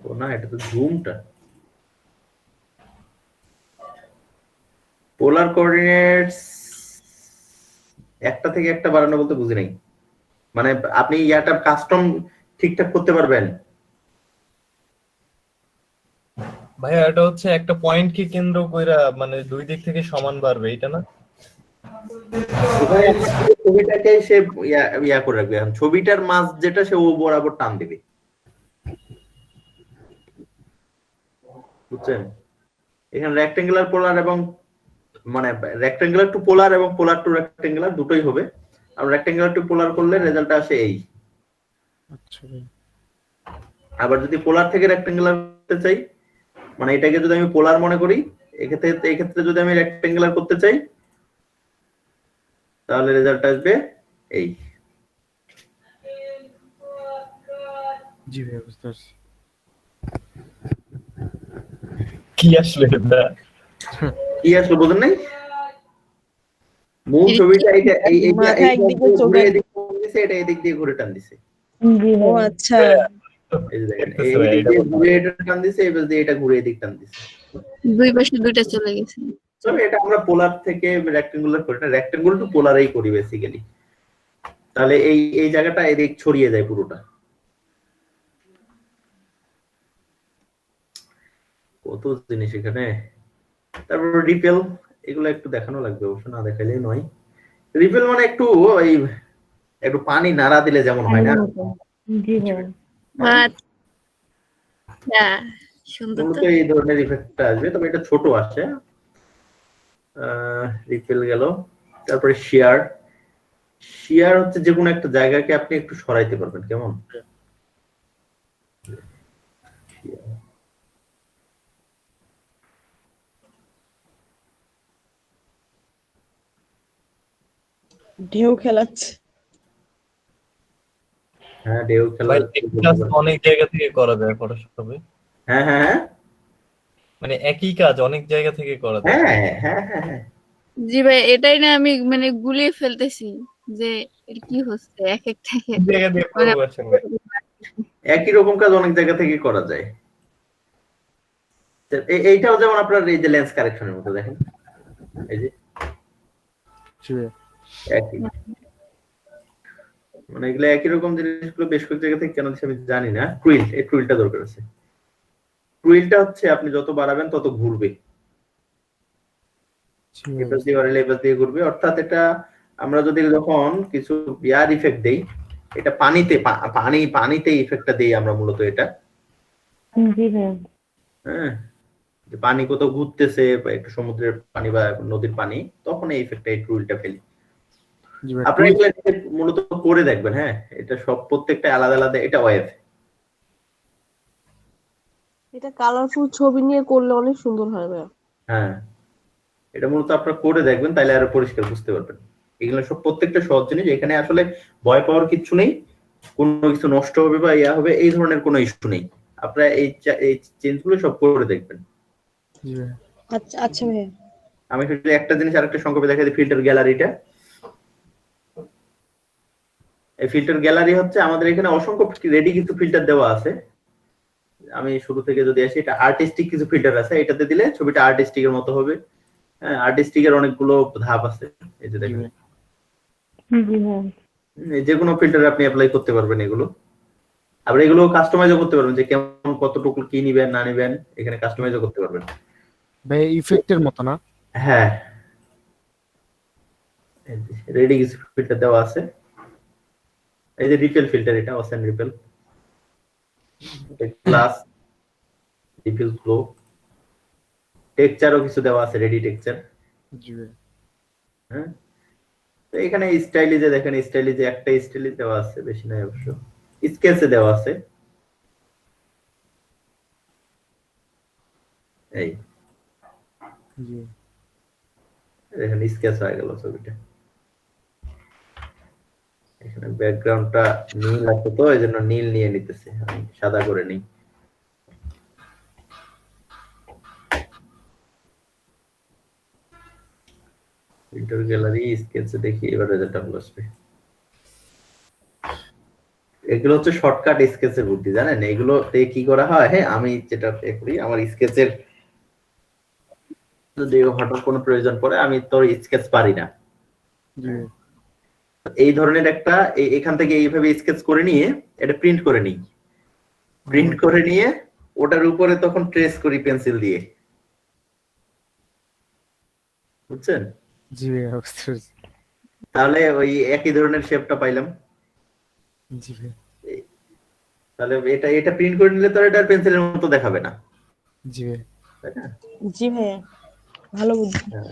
ও না, এটা তো জুমটা। পোলার কোঅর্ডিনেটস একটা থেকে একটা বাড়ানো বলতে বুঝি নাই, মানে আপনি ইয়াটা কাস্টম ঠিকঠাক করতে পারবেন? ভাইয়া এটা হচ্ছে একটা পয়েন্ট কি কেন্দ্র কইরা মানে দুই দিক থেকে সমান বাড়বে, এটা না? এখানে ছবিটাকে সে ইয়া করে রাখবে, এখন ছবিটার মাঝ যেটা সে ও বরাবর টান দিবে, বুঝছেন? এখানে রেক্টেঙ্গুলার পোলার এবং মানে রেক্টেঙ্গুলার টু পোলার এবং পোলার টু রেক্টেঙ্গুলার দুটোই হবে। আর রেক্টেঙ্গুলার টু পোলার করলে রেজাল্ট আসে এই। আচ্ছা ভাই। আবার যদি পোলার থেকে রেক্টেঙ্গুলার করতে চাই, মানে এটাকে যদি আমি পোলার মনে করি, এক্ষেত্রে যদি আমি রেক্টেঙ্গুলার করতে চাই, তাহলে রেজাল্ট আসবে এই। জি ভাই, বুঝতে পারছি। কি আসলে এটা? কি আসলে বোঝেন নাই? মূল ছবিটা এইটা, মাথা একদিকে ঘুরে চোখে। এদিক টান দিছে, এটা এদিক দিয়ে ঘুরে টান দিছে। জি ও ভাইয়া। আচ্ছা, এই যে দেখেন, এদিক দিয়ে ঘুরে এটা টান দিছে, এবার দিয়ে এটা ঘুরে এদিক টান দিছে। দুই পাশে দুইটা চলে গেছে। তবে এটা আমরা পোলার থেকে রেক্টেঙ্গুলার করি না, রেক্টেঙ্গুলার টু পোলারেই করি বেসিক্যালি। তাহলে এই জায়গাটা এদিক ছড়িয়ে যায় পুরোটা। কত জিনিস এখানে। তারপর রিপেল, এগুলো একটু দেখানো লাগবে, অবশ্য না দেখাইলেই নয়। রিপেল মানে একটু পানি নাড়া দিলে যেমন হয় না, জি ভাইয়া। আচ্ছা, সুন্দর তো। মূলত এই ধরনের ইফেক্টটা আসবে, তবে এটা ছোট আসে। রিপেল গেল। তারপরে শিয়ার। শিয়ার হচ্ছে যে কোনো একটা জায়গাকে আপনি একটু সরাইতে পারবেন, কেমন? ঢেউ খেলাচ্ছে। হ্যাঁ, ঢেউ খেলা। ভাই একই কাজ অনেক জায়গা থেকে করা যায় ফটোশপে। হ্যাঁ হ্যাঁ হ্যাঁ মানে একই কাজ অনেক জায়গা থেকে করা যায়। হ্যাঁ হ্যাঁ হ্যাঁ হ্যাঁ। জি ভাই, এটাই না আমি মানে গুলিয়ে ফেলতেছি যে এর কি হচ্ছে এক এক থেকে। এক জায়গা দিয়ে করবো আসলে। একই রকম কাজ অনেক জায়গা থেকে করা যায়। এইটাও যেমন আপনার এই যে লেন্স কারেকশনের মতো দেখেন, এই যে জি ভাই। একই, মানে এগুলো একই রকম জিনিসগুলো বেশ কয়েক জায়গা থেকে কেন দিচ্ছে আমি জানি না। টুইল, এই টুইলটা দরকার আছে। টুইলটা হচ্ছে আপনি যত বাড়াবেন তত ঘুরবে, জি ভাই। এপাশ দিয়ে বাড়ালে এপাশ দিয়ে ঘুরবে। অর্থাৎ এটা আমরা যদি যখন কিছু ইয়ার ইফেক্ট দেই, এটা পানিতে ইফেক্টটা দেই আমরা মূলত এটা। জি ভাইয়া। হ্যাঁ, যে পানি কোথাও ঘুরতেছে বা একটু সমুদ্রের পানি বা নদীর পানি, তখন এই ইফেক্টটা, এই টুইলটা ফেলি। জি ভাই। আপনারা এগুলো মূলত করে দেখবেন। হ্যাঁ, এটা সব প্রত্যেকটা আলাদা আলাদা। এটা ওয়েভ। এটা কালারফুল ছবি নিয়ে করলে অনেক সুন্দর হয় ভাইয়া। হ্যাঁ, এটা মূলত আপনারা করে দেখবেন, তাইলে আরো পরিষ্কার বুঝতে পারবেন। এগুলো সব প্রত্যেকটা সহজ জিনিস, এখানে আসলে ভয় পাওয়ার কিছু নেই। কোনো কিছু নষ্ট হবে বা ইয়া হবে এই ধরনের কোনো ইস্যু নেই। আপনারা এই চেঞ্জগুলো সব করে দেখবেন। জি ভাই। আচ্ছা আচ্ছা ভাইয়া। আমি শুধু একটা জিনিস আরেকটা সংক্ষেপে দেখাই দিই, ফিল্টার গ্যালারিটা। এই ফিল্টার গ্যালারি হচ্ছে আমাদের এখানে অসংখ্য রেডি কিছু ফিল্টার দেওয়া আছে। আমি শুরু থেকে যদি আসি, এটা আর্টিস্টিক কিছু ফিল্টার আছে, এটাতে দিলে ছবিটা আর্টিস্টিকের মতো হবে। হ্যাঁ, আর্টিস্টিকের অনেকগুলো ধাপ আছে, এই যে দেখেন। জি ভাইয়া। যে কোনো ফিল্টার আপনি অ্যাপ্লাই করতে পারবেন এগুলো। আবার এগুলো কাস্টমাইজও করতে পারবেন, যে কেমন কতটুকু কি নিবেন না নিবেন, এখানে কাস্টমাইজও করতে পারবেন। ভাই ইফেক্টের মতো না? হ্যাঁ, রেডি কিছু ফিল্টার দেওয়া আছে। এই যে রিপেল ফিল্টার, এটা ocean ripple, glass diffuse glow, টেক্সচারও কিছু দেওয়া আছে, রেডি টেক্সচার। জি ভাই। হ্যাঁ, তো এখানে স্টাইলিজে দেখেন, স্টাইলিজে একটা স্টাইলিজ দেওয়া আছে, বেশি নাই অবশ্য। স্কেচে দেওয়া আছে, এই জি দেখেন স্কেচ হয়ে গেল ছবিটা। এখানে ব্যাকগ্রাউন্ডটা নীল আছে, তো এই জন্য নীল নিয়ে নিতেছে, আমি সাদা করে নিই। ফিল্টার গ্যালারি স্কেচে দেখি এবার রেজাল্টটা ভালো আসবে। এগুলো হচ্ছে শর্টকাট স্কেচের বুদ্ধি, জানেন? এগুলোতে কি করা হয়, হ্যাঁ আমি যেটা করি আমার স্কেচের যদি হঠাৎ কোনো প্রয়োজন পড়ে, আমি তো স্কেচ পারি না, জি এই ধরনের একটা এখান থেকে এইভাবে স্কেচ করে নিয়ে এটা প্রিন্ট করে নিই, প্রিন্ট করে নিয়ে ওটার উপরে তখন ট্রেস করি পেন্সিল দিয়ে, বুঝছেন? জি ভাইয়া বুঝতে পেরেছি। তাহলে ওই একই ধরনের শেপটা পাইলাম। জি ভাইয়া। তাহলে এটা এটা প্রিন্ট করে নিলে তো এটা পেন্সিলের মতো দেখাবে না, জি ভাইয়া। তাই না? জি ভাইয়া, ভালো বুদ্ধি। হ্যাঁ,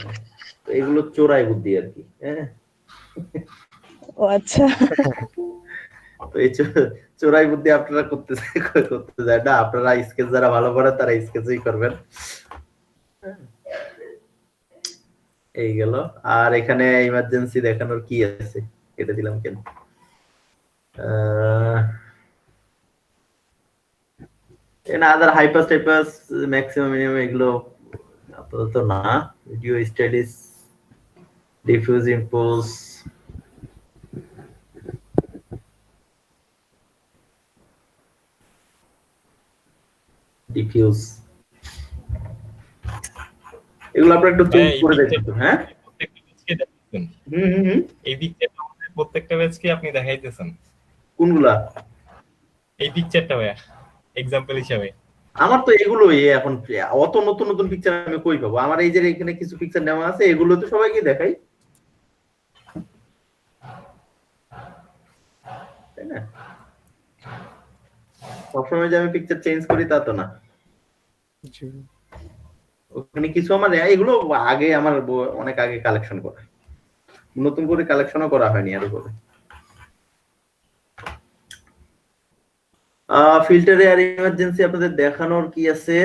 তো এগুলো চোরাই বুদ্ধি আর কি। হ্যাঁ, ও আচ্ছা। তো এই চোরাই বুদ্ধি আপনারা করতে যায় না, আপনারা স্কেচ যারা ভালো পারেন তারা স্কেচই করবেন। এই গেল। আর এখানে ইমার্জেন্সি দেখানোর কি আছে, এটা দিলাম কেন? আদার হাইপাস টাইপাস ম্যাক্সিমাম মিনিমাম এগুলো আপাতত না। Video studies, diffuse impose, diffuse, এগুলো আপনারা একটু চেঞ্জ করে দেখবেন। হ্যাঁ, এই পিকচারটা প্রত্যেকটা ব্যাচকে আপনি দেখাইতেছেন? কোনগুলা? এই পিকচারটা ভাইয়া এক্সাম্পল হিসাবে। আমার তো এগুলোই এখন, অত নতুন নতুন পিকচার আমি কই পাবো? আমার এই যে এখানে কিছু পিকচার নেওয়া আছে, এগুলো তো সবাইকে দেখাই, তাই না? সবসময় যে আমি পিকচার চেঞ্জ করি তা তো না। জি ওখানে কিছু আমার এগুলো আগে আমার অনেক আগে কালেকশন করা, নতুন করে কালেকশনও করা হয়নি আর উপরে। ফিল্টারে আর ইমার্জেন্সি আপনাদের দেখানোর কি আছে?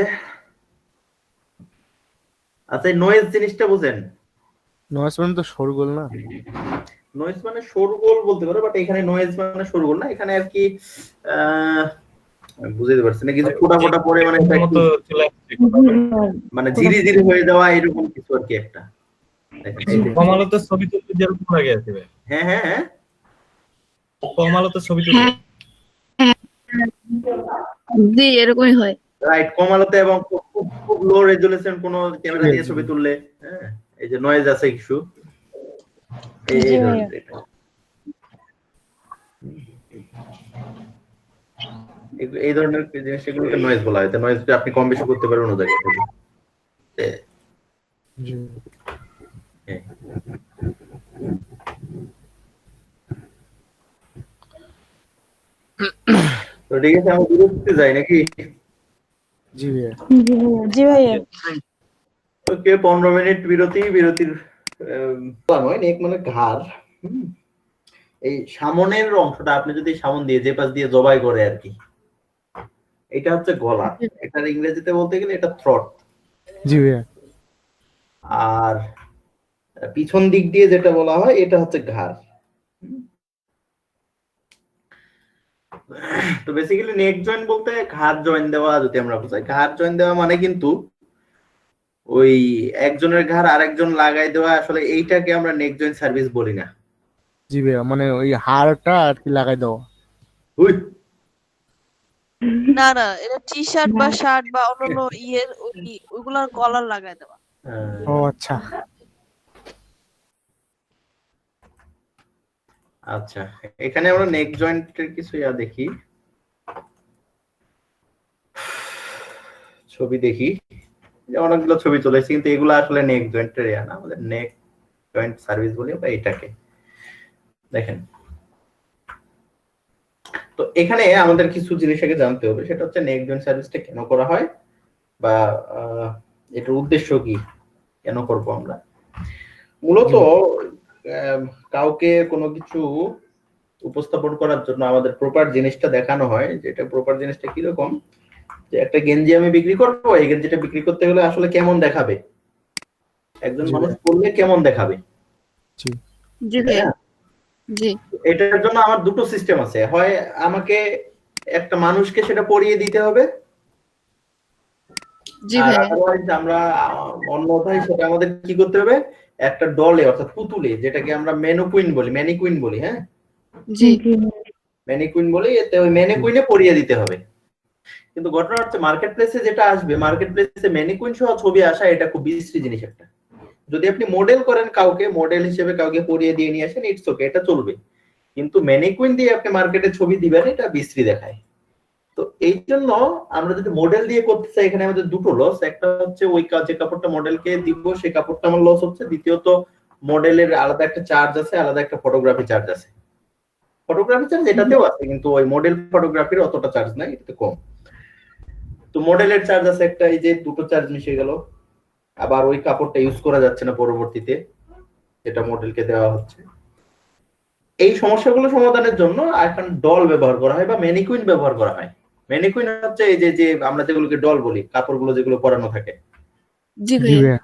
আচ্ছা, নয়েজ জিনিসটা বুঝেন? নয়েজ মানে তো শোরগোল না? নয়েজ মানে শোরগোল বলতে পারো, বাট এখানে নয়েজ মানে শোরগোল না, এখানে আর কি বুঝতে পারছি না, কিছু ফোটা ফোটা পরে মানে মানে ধীরে ধীরে হয়ে যাওয়া এরকম কিছু আর কি একটা। কম আলোতে ছবি তুলতে যেরকম লাগে আর কি ভাই। হ্যাঁ হ্যাঁ হ্যাঁ, কম আলোতে ছবি তুলতে জি এরকমই হয়। রাইট, কম আলোতে এবং খুব লো রেজোলিউশন কোন ক্যামেরা দিয়ে ছবি তুললে, হ্যাঁ এই যে নয়েজ আছে কিছু, এই ধরনের এটা। এই ধরনের জিনিস এগুলোকে নয়েজ বলা হয়। তো নয়েজটা আপনি কম বেশি করতে পারবেন ওই জায়গা থেকে। জি হ্যাঁ। তো ঠিক আছে, আমি বিরতি যাই নাকি? জি ভাইয়া। জি ভাইয়া। ওকে, 15 মিনিট বিরতি। বিরতির নয়, নেক মানে ঘাড়। এই সামনের অংশটা আপনি যদি সামন দিয়ে যে পাশ দিয়ে জবাই করে আর কি, এটা হচ্ছে গলা। এটার ইংরেজিতে বলতে গেলে এটা থ্রট। জি ভাইয়া। আর পিছন দিক দিয়ে যেটা বলা হয় এটা হচ্ছে ঘাড়। তো বেসিক্যালি নেক জয়েন্ট বলতে ঘাড় জয়েন্ট দেওয়া যদি আমরা বুঝাই, ঘাড় জয়েন্ট দেওয়া মানে কিন্তু ওই একজনের ঘাড় আরেকজন লাগাই দেওয়া, আসলে এইটাকে আমরা নেক জয়েন্ট সার্ভিস বলি না। জি ভাইয়া, মানে ওই হাড়টা আর কি লাগাই দেওয়া। হুই, না না, এটা টি শার্ট বা শার্ট বা অন্যান্য ইয়ের ওইগুলার কলার লাগায় দেওয়া। ও আচ্ছা আচ্ছা, এখানে আমরা নেক জয়েন্টের কিছু দেখি, ছবি দেখি, অনেকগুলো ছবি চলেছে, কিন্তু এগুলো আসলে নেক জয়েন্টের না, আমাদের নেক জয়েন্ট সার্ভিস বলি বা এটাকে। দেখেন, তো এখানে আমাদের কিছু জিনিস আগে জানতে হবে, সেটা হচ্ছে নেক জয়েন্ট সার্ভিসটা কেন করা হয় বা এটার উদ্দেশ্য কি, কেন করব আমরা। মূলত কাউকে কোনো কিছু উপস্থাপন করার জন্য আমাদের প্রপার জিনিসটা দেখানো হয়, যেটা প্রপার জিনিসটা কিরকম, যে একটা গেঞ্জি আমি বিক্রি করবো, এই গেঞ্জিটা বিক্রি করতে গেলে আসলে কেমন দেখাবে, একজন মানুষ পরলে কেমন দেখাবে। জি ভাইয়া। জি, এটার জন্য আমার দুটো সিস্টেম আছে, হয় আমাকে একটা মানুষকে সেটা পরিয়ে দিতে হবে, জি ভাইয়া। আদারওয়াইজ আমরা অন্যথায় সেটা আমাদের কি করতে হবে, একটা ডলে অর্থাৎ পুতুলে, যেটাকে আমরা ম্যানিকুইন বলি, হ্যাঁ জি জি ভাইয়া ম্যানিকুইন বলি, এতে ওই ম্যানিকুইনে পরিয়ে দিতে হবে। কিন্তু ঘটনা হচ্ছে মার্কেট প্লেসে যেটা আসবে, মার্কেট প্লেসে ম্যানিকুইন সহ ছবি আসা এটা খুব বিশ্রী জিনিস একটা। যদি আপনি মডেল করেন কাউকে, মডেল হিসেবে কাউকে পরিয়ে দিয়ে নিয়ে আসেন, ইটস ওকে, এটা চলবে। কিন্তু ম্যানিকুইন দিয়ে আপনি মার্কেটে ছবি দিবেন, এটা বিশ্রী দেখায়। তো এই জন্য আমরা যদি মডেল দিয়ে করতে চাই, এখানে আমাদের দুটো লস। একটা হচ্ছে ওই যে কাপড়টা মডেলকে দিব সেই কাপড়টা আমার লস হচ্ছে। দ্বিতীয়ত মডেলের আলাদা একটা চার্জ আছে, আলাদা একটা ফটোগ্রাফি চার্জ আছে। ফটোগ্রাফি চার্জ এটাতেও আছে, কিন্তু ওই মডেল ফটোগ্রাফির অতটা চার্জ নাই, এটাতে কম। তো মডেলের চার্জ আছে একটা, এই যে দুটো চার্জ মিশে গেল। আবার ওই কাপড়টা ইউজ করা যাচ্ছে না পরবর্তীতে, যেটা মডেলকে দেওয়া হচ্ছে। এই সমস্যাগুলো সমাধানের জন্য এখন ডল ব্যবহার করা হয় বা ম্যানিকুইন ব্যবহার করা হয়। ম্যানিকুইন হচ্ছে এই যে আমরা যেগুলোকে ডল বলি, কাপড়গুলো যেগুলো পরানো থাকে। জি জি ভাইয়া। ভাইয়া।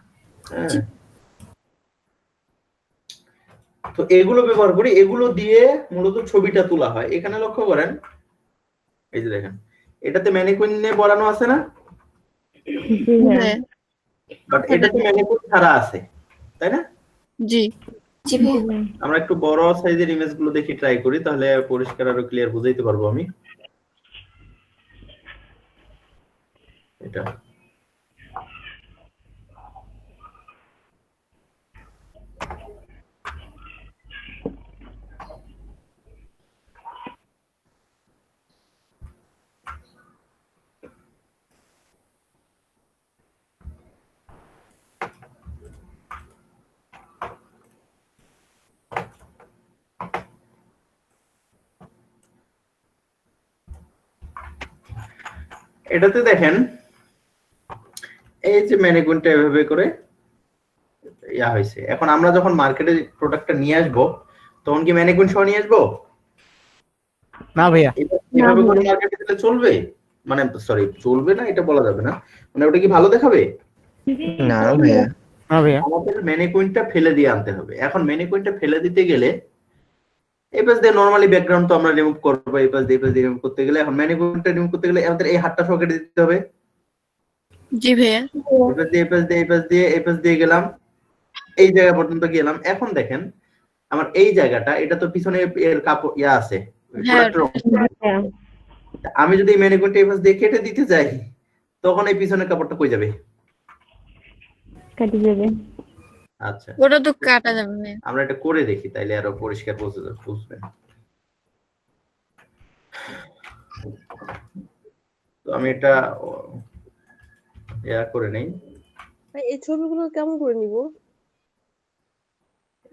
হ্যাঁ। তো এগুলো ব্যবহার করি, এগুলো দিয়ে মূলত ছবিটা তোলা হয়। এখানে লক্ষ্য করেন, এই যে দেখেন, এটাতে ম্যানিকুইনে পরানো আছে না, জি ভাইয়া হ্যাঁ বাট এটাতে ম্যানিকুইন ছাড়া আছে, তাই না? জি জি ভাইয়া আমরা একটু বড় সাইজের ইমেজ গুলো দেখি, ট্রাই করি, তাহলে পরিষ্কার আরো ক্লিয়ার বুঝাইতে পারবো আমি। এটা এটাতে দেখেন, এই যে ম্যানিকুইনটা এভাবে করে ইয়া হয়েছে। এখন আমরা যখন মার্কেটে প্রোডাক্টটা নিয়ে আসবো, তখন কি ম্যানিকুইন সহ নিয়ে আসবো? না ভাইয়া। এভাবে করে মার্কেটে দিলে চলবে? মানে সরি, চলবে না এটা বলা যাবে না, মানে ওটা কি ভালো দেখাবে? না ভাইয়া। না ভাইয়া। আমাদের ম্যানিকুইনটা ফেলে দিয়ে আনতে হবে। এখন ম্যানিকুইনটা ফেলে দিতে গেলে এই পাশ দিয়ে নরমালি ব্যাকগ্রাউন্ড তো আমরা রিমুভ করবো, এই পাশ দিয়ে রিমুভ করতে গেলে, এখন ম্যানিকুইনটা রিমুভ করতে গেলে আমাদের এই হাতটা সহ কেটে দিতে হবে। জি ভাইয়া। এই পাশ দিয়ে গেলাম, এই জায়গা পর্যন্ত গেলাম। এখন দেখেন আমার এই জায়গাটা, এটা তো পিছনে এর কাপড় ইয়া আছে, হ্যাঁ। আমি যদি এই ম্যানিকুইনটা এই পাশ দিয়ে কেটে দিতে যাই, তখন এই পিছনের কাপড়টা কই যাবে? কাটি যাবে আচ্ছা, ওটা তো কাটা যাবে না। আমরা এটা করে দেখি, তাইলে আরো পরিষ্কার বুঝবেন। তো আমি এটা ইয়া করে নেই। এই ছবিগুলো কেমন করে নিব?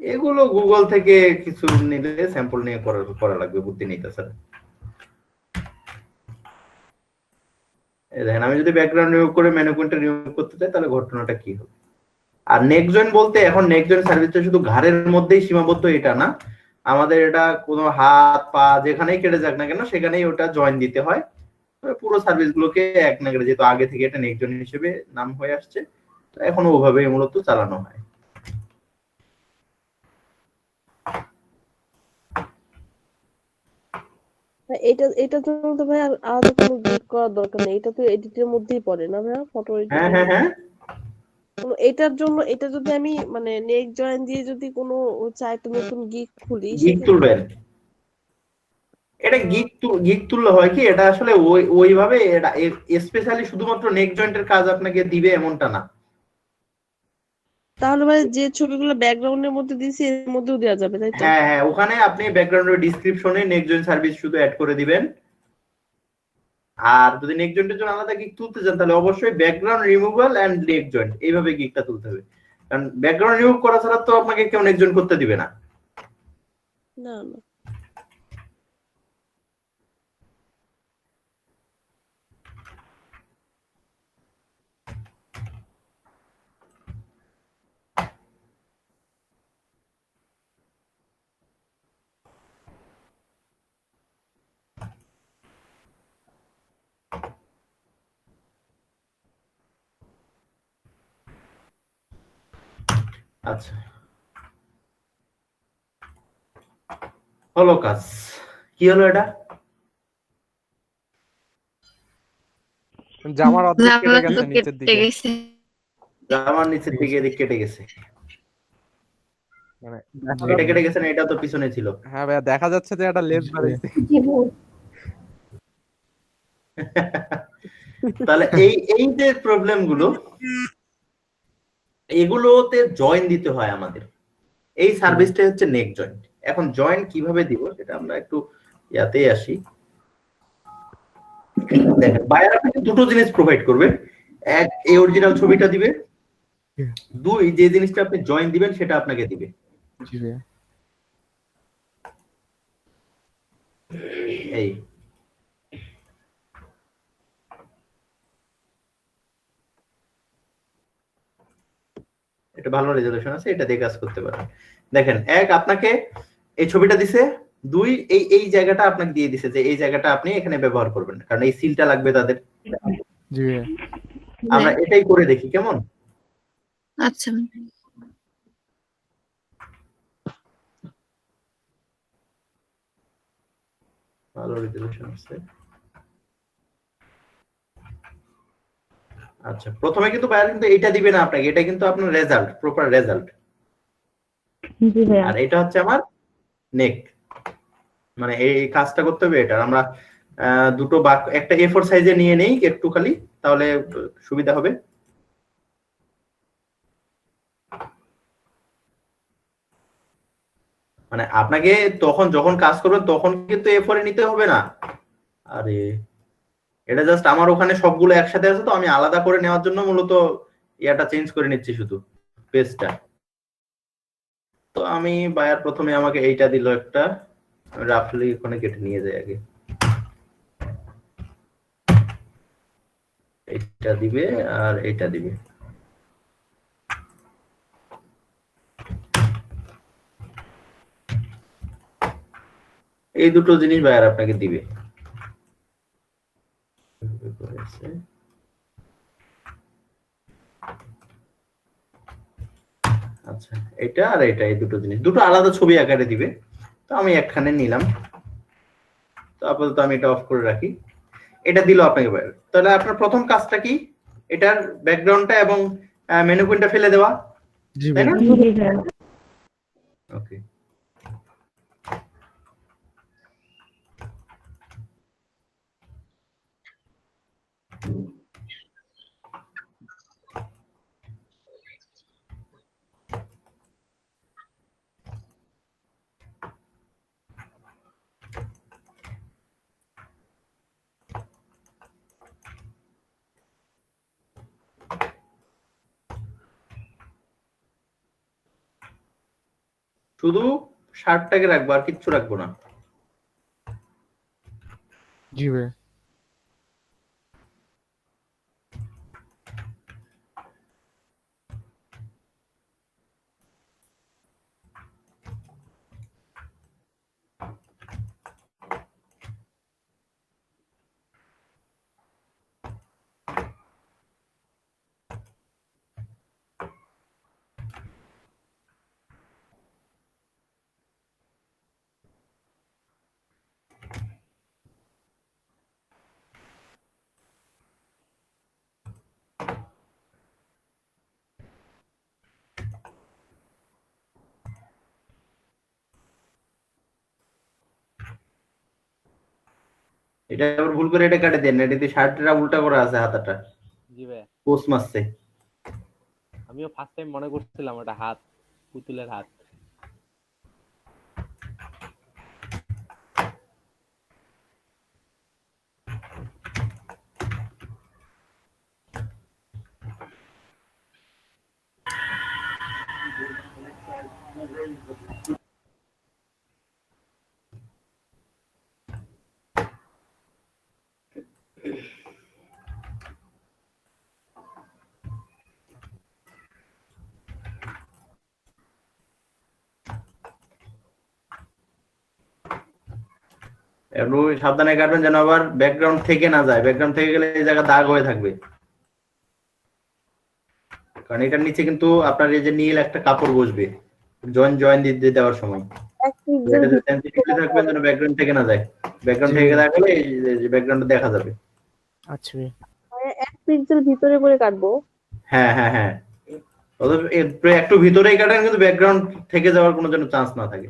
এগুলো গুগল থেকে কিছু নিলে স্যাম্পল নিয়ে করা লাগবে, বুদ্ধি নেই তাছাড়া। দেখেন, আমি যদি ব্যাকগ্রাউন্ড রিমুভ করে ম্যানিকুইনটা রিমুভ করতে চাই, তাহলে ঘটনাটা কি হবে? আর নেক্সট জয়েন বলতে, এখন নেক্সট জয়েন সার্ভিসটা শুধু ঘাড়ের মধ্যেই সীমাবদ্ধ এটা না, আমাদের এটা কোনো হাত পা যেখানেই কেটে যাক না কেন, সেখানেই ওটা জয়েন দিতে হয়। পুরো সার্ভিস গুলোকে এক নাগারে, যেহেতু আগে থেকে এটা নেক্সট জয়েন হিসেবে নাম হয়ে আসছে, তো এখন ওভাবেই মূলত চালানো হয়। এটা জন্য তো ভাই আর আলাদা কোনো গিট করার দরকার নেই, এটা তো এডিটের মধ্যেই পড়ে না ভাইয়া, ফটো হ্যাঁ হ্যাঁ হ্যাঁ, এটার জন্য এটা যদি আমি মানে নেক জয়েন দিয়ে যদি কোনো চাই তো নতুন গিগ খুলি, গিগ তুলবেন। এটা গিগ তুললে হয় কি, এটা আসলে ওইভাবে এটা স্পেশালি শুধুমাত্র নেক জয়েন্টের কাজ আপনাকে দিবে এমনটা না। তাহলে ভাই যে ছবিগুলো ব্যাকগ্রাউন্ডের মধ্যে দিয়েছি এর মধ্যেও দেওয়া যাবে, তাই তো? হ্যাঁ হ্যাঁ, ওখানে আপনি ব্যাকগ্রাউন্ডের ডেসক্রিপশনে নেক্সট জয়েন সার্ভিস শুধু অ্যাড করে দিবেন। আর যদি নেক্সট জয়েন্টের জন্য আলাদা গিগ তুলতে চান, তাহলে অবশ্যই background removal and next joint এইভাবে গিগটা তুলতে হবে। কারণ ব্যাকগ্রাউন্ড রিমুভ করা ছাড়া তো আপনাকে কেউ নেক্সট জয়েন্ট করতে দিবে না। না না, আচ্ছা, হলো কাজ। কি হলো এটা? জামার অর্ধেক কেটে জামা গেছে তো নিচের কেটে দিকে। গেছে। জামার নিচের দিকে এদিক কেটে গেছে। মানে এটা কেটে গেছে না, এটা তো পিছনে ছিল। হ্যাঁ ভাইয়া, দেখা যাচ্ছে যে একটা লেজ বাড়াইছে। তাহলে এই যে প্রবলেম গুলো, এগুলোতে জয়েন দিতে হয় আমাদের। এই সার্ভিসটা হচ্ছে নেক জয়েন্ট। এখন জয়েন কিভাবে দিব সেটা আমরা একটু ইয়াতেই আসি। দেখেন, বায়ার আপনাকে দুটো জিনিস প্রোভাইড করবে। এক, এই অরিজিনাল ছবিটা দিবে। দুই, যে জিনিসটা আপনি জয়েন দিবেন সেটা আপনাকে দিবে। জি ভাইয়া। এই এটা ভালো রেজলিউশন আছে, এটা দিয়ে কাজ করতে পারেন। দেখেন, এক, আপনাকে এই ছবিটা দিছে। দুই, এই জায়গাটা আপনাকে দিয়ে দিছে যে এই জায়গাটা আপনি এখানে ব্যবহার করবেন, কারণ এই সিলটা লাগবে তাদের। জি ভাইয়া। আমরা এটাই করে দেখি কেমন। আচ্ছা, ভালো রেজলিউশন আছে। আচ্ছা, প্রথমে কিন্তু বায়ার কিন্তু এটা দিবে না আপনাকে, এটা কিন্তু আপনার রেজাল্ট, প্রপার রেজাল্ট। জি ভাইয়া। আর এটা হচ্ছে আমার নেক, মানে এই কাজটা করতে হবে। এটা আমরা দুটো বাক একটা A4 সাইজে নিয়ে নেই একটু খালি, তাহলে সুবিধা হবে। মানে আপনাকে তখন যখন কাজ করবেন তখন কিন্তু A4 এ নিতে হবে না। আরে এটা জাস্ট আমার ওখানে সবগুলো একসাথে আছে, তো আমি আলাদা করে নেওয়ার জন্য মূলত ইয়াটা চেঞ্জ করে নিচ্ছি, শুধু পেজটা। তো আমি বায়ার প্রথমে আমাকে এইটা দিল একটা, রাফলি ওখানে কেটে নিয়ে যাই আগে। এইটা দিবে আর এইটা দিবে। এই দুটো জিনিস বায়ার আপনাকে দিবে। আচ্ছা, এটা আর এটা, এই দুটো জিনিস দুটো আলাদা ছবি আকারে দিবে। তো আমি একখানে নিলাম। তো আপাতত আমি এটা অফ করে রাখি। এটা দিল আপনাকে বায়ার। তাহলে আপনার প্রথম কাজটা কি? এটার ব্যাকগ্রাউন্ডটা এবং মেনু কুইনটা ফেলে দেওয়া, জি তাই না? জি ভাইয়া। ওকে, শুধু শার্টটাকে রাখবো, আর কিচ্ছু রাখবো না। জি ভাইয়া। এটা আবার ভুল করে এটা কাটে দেন, এটাতে শার্টটা উল্টা করা আছে, হাতাটা জি ভাইয়া, পোস্ট মারছে। আমিও ফার্স্ট টাইম মনে করছিলাম ওটা হাত, পুতুলের হাত। একটু সাবধানে কাটবেন যেন আবার ব্যাকগ্রাউন্ড থেকে না যায়। ব্যাকগ্রাউন্ড থেকে গেলে এই জায়গা দাগ হয়ে থাকবে, কারণ এটার নিচে কিন্তু আপনার এই যে নীল একটা কাপড় বসবে জয়েন দিতে দেওয়ার সময়। এক পিক্সেল এটাতে সেনসিটিভিটি থাকবেন যেন ব্যাকগ্রাউন্ড থেকে না যায়। ব্যাকগ্রাউন্ড থেকে গেলে এই ব্যাকগ্রাউন্ড দেখা যাবে। আচ্ছা ভাইয়া। এক পিক্সেল ভিতরে করে কাটবো। হ্যাঁ হ্যাঁ হ্যাঁ, অথবা একটু ভিতরেই কাটেন, কিন্তু ব্যাকগ্রাউন্ড থেকে যাওয়ার কোনো যেন চান্স না থাকে।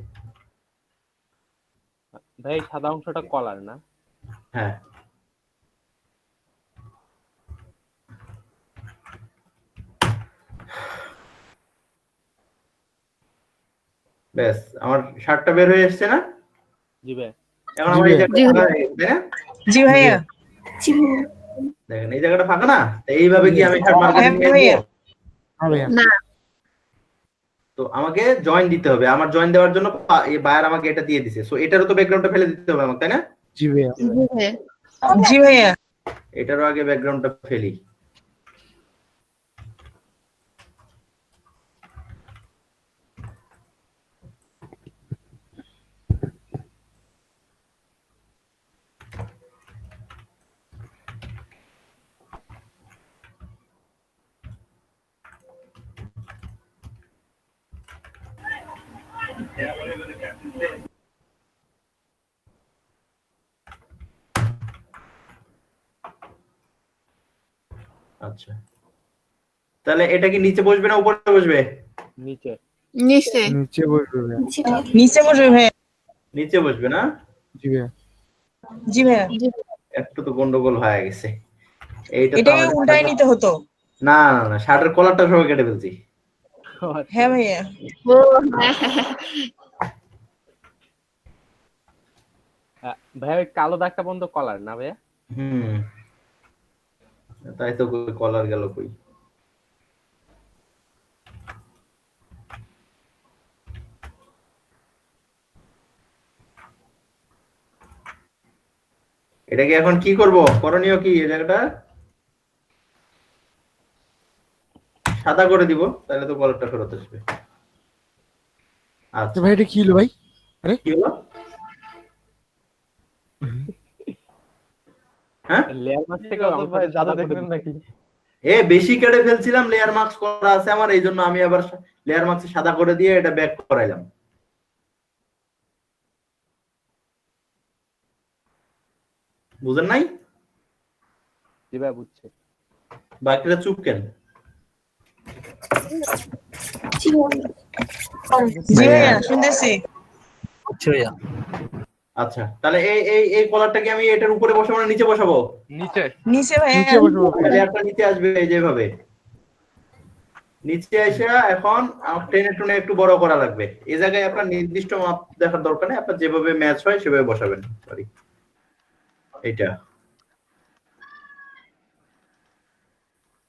ভাই এই সাদা অংশটা কলার না? হ্যাঁ, ব্যাস আমার শার্টটা বের হয়ে এসছে না? জি ভাই। এখন আমার এই জি জায়গাটা ফাঁকা হয়ে গেছে, তাই না? জি ভাইয়া। দেখেন এই জায়গাটা ফাঁকা না, তো এইভাবে কি আমি শার্ট মার্কেটিং নিয়ে ভাইয়া। আসবো? হ্যাঁ ভাইয়া। না, তো আমাকে জয়েন দিতে হবে, আমার জয়েন দেওয়ার জন্য এই বায়ার আমাকে এটা দিয়ে দিছে, সো এটারও তো ব্যাকগ্রাউন্ডটা ফেলে দিতে হবে আমাকে, তাই না? জি ভাইয়া। জি ভাইয়া। জি ভাইয়া। এটারও আগে ব্যাকগ্রাউন্ডটা ফেলি। আচ্ছা, তাহলে এটা কি নিচে বসবে না উপরে বসবে? নিচে। নিচে। নিচে বসবে ভাইয়া। নিচে বসবে ভাইয়া। নিচে বসবে না? জি ভাইয়া। জি ভাইয়া। একটু তো গন্ডগোল হয়ে গেছে। এইটা তো এটাকে আমাদের উল্টাই নিতে হতো। না না না, শার্টের কলারটা সবাই কেটে ফেলছি। হ্যাঁ ভাইয়া। ও হ্যাঁ। ভাই ওই কালো দাগটা বন্ধ কলার না ভাইয়া? হুম, তাই তো কলার গেল কই? এটাকে এখন কি করব? করণীয় কি? এই জায়গাটা সাদা করে দিব, তাহলে তো কলারটা ফেরত আসবে। তো আচ্ছা, ভাই এটা কি হলো ভাই? কি হলো? হ্যাঁ, লেয়ার মার্ক থেকে ভাই জাদু দেখবেন নাকি? বেশি কেটে ফেলছিলাম, লেয়ার মার্কস করা আছে আমার, এই জন্য আমি আবার লেয়ার মার্কস সাদা করে দিয়ে এটা ব্যাক করাইলাম। বুঝেন নাই? জি ভাই বুঝছি। বাকিটা চুপ কেন? জি ভাইয়া শুনতেছি। আচ্ছা, তাহলে এই এই এই কলারটাকে আমি এটার উপরে বসাবো না নিচে বসাবো? নিচে। নিচে ভাইয়া। নিচে বসবে ভাইয়া। লেয়ারটা নিচে আসবে এই যেভাবে। নিচে এসে এখন টেনে টুনে একটু বড় করা লাগবে। এই জায়গায় আপনার নির্দিষ্ট মাপ দেখার দরকার নেই, আপনার যেভাবে ম্যাচ হয় সেভাবে বসাবেন। সরি, এইটা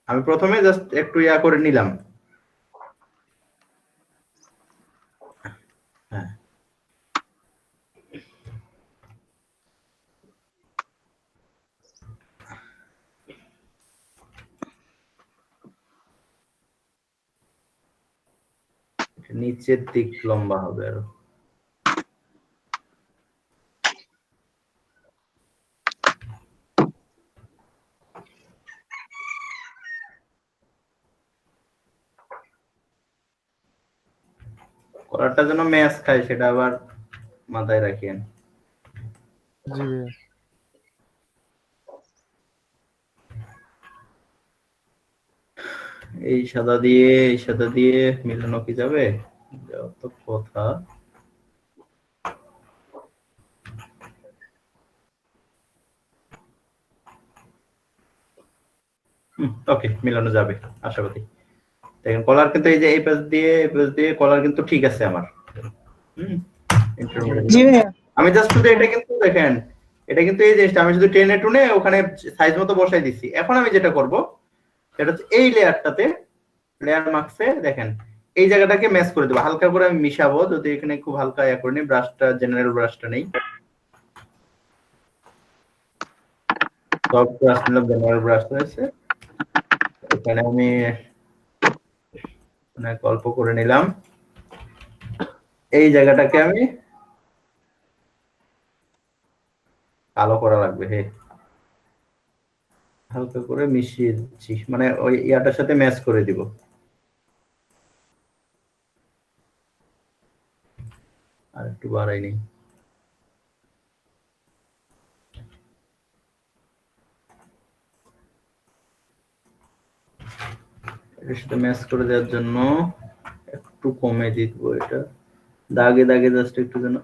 আমি প্রথমে জাস্ট একটু ইয়া করে নিলাম। হ্যাঁ, নিচের দিক লম্বা হবে আরো। কলারটা যেন ম্যাচ খায় সেটা আবার মাথায় রাখেন। জি ভাইয়া। এই সাদা দিয়ে এই সাদা দিয়ে মিলানো কি যাবে? যত কথা। ওকে, মিলানো যাবে আশাবাদী। দেখেন কলার কিন্তু এই যে এই পাশ দিয়ে কলার কিন্তু ঠিক আছে আমার। জি ভাইয়া। আমি জাস্ট শুধু এটা কিন্তু দেখেন, এটা কিন্তু এই জিনিসটা আমি শুধু টেনে টুনে ওখানে সাইজ মতো বসাই দিছি। এখন আমি যেটা করব সেটা হচ্ছে এই লেয়ারটাতে, লেয়ার মার্কসে দেখেন এই জায়গাটাকে ম্যাচ করে দেবো, হালকা করে আমি মিশাবো। যদি এখানে খুব হালকা ইয়া করে নিই, ব্রাশটা জেনারেল ব্রাশটা নেই, সফট ব্রাশ নিলাম, জেনারেল ব্রাশ রয়েছে এখানে, আমি অল্প করে নিলাম। এই জায়গাটাকে আমি কালো করা লাগবে, হে হালকা করে মিশিয়ে দিচ্ছি, মানে ওই ইয়াটার সাথে ম্যাচ করে দিব। আর একটু বাড়াই নেই। এটার সাথে ম্যাচ করে দেওয়ার জন্য একটু কমে দিব এটা, দাগে দাগে জাস্ট একটু যেন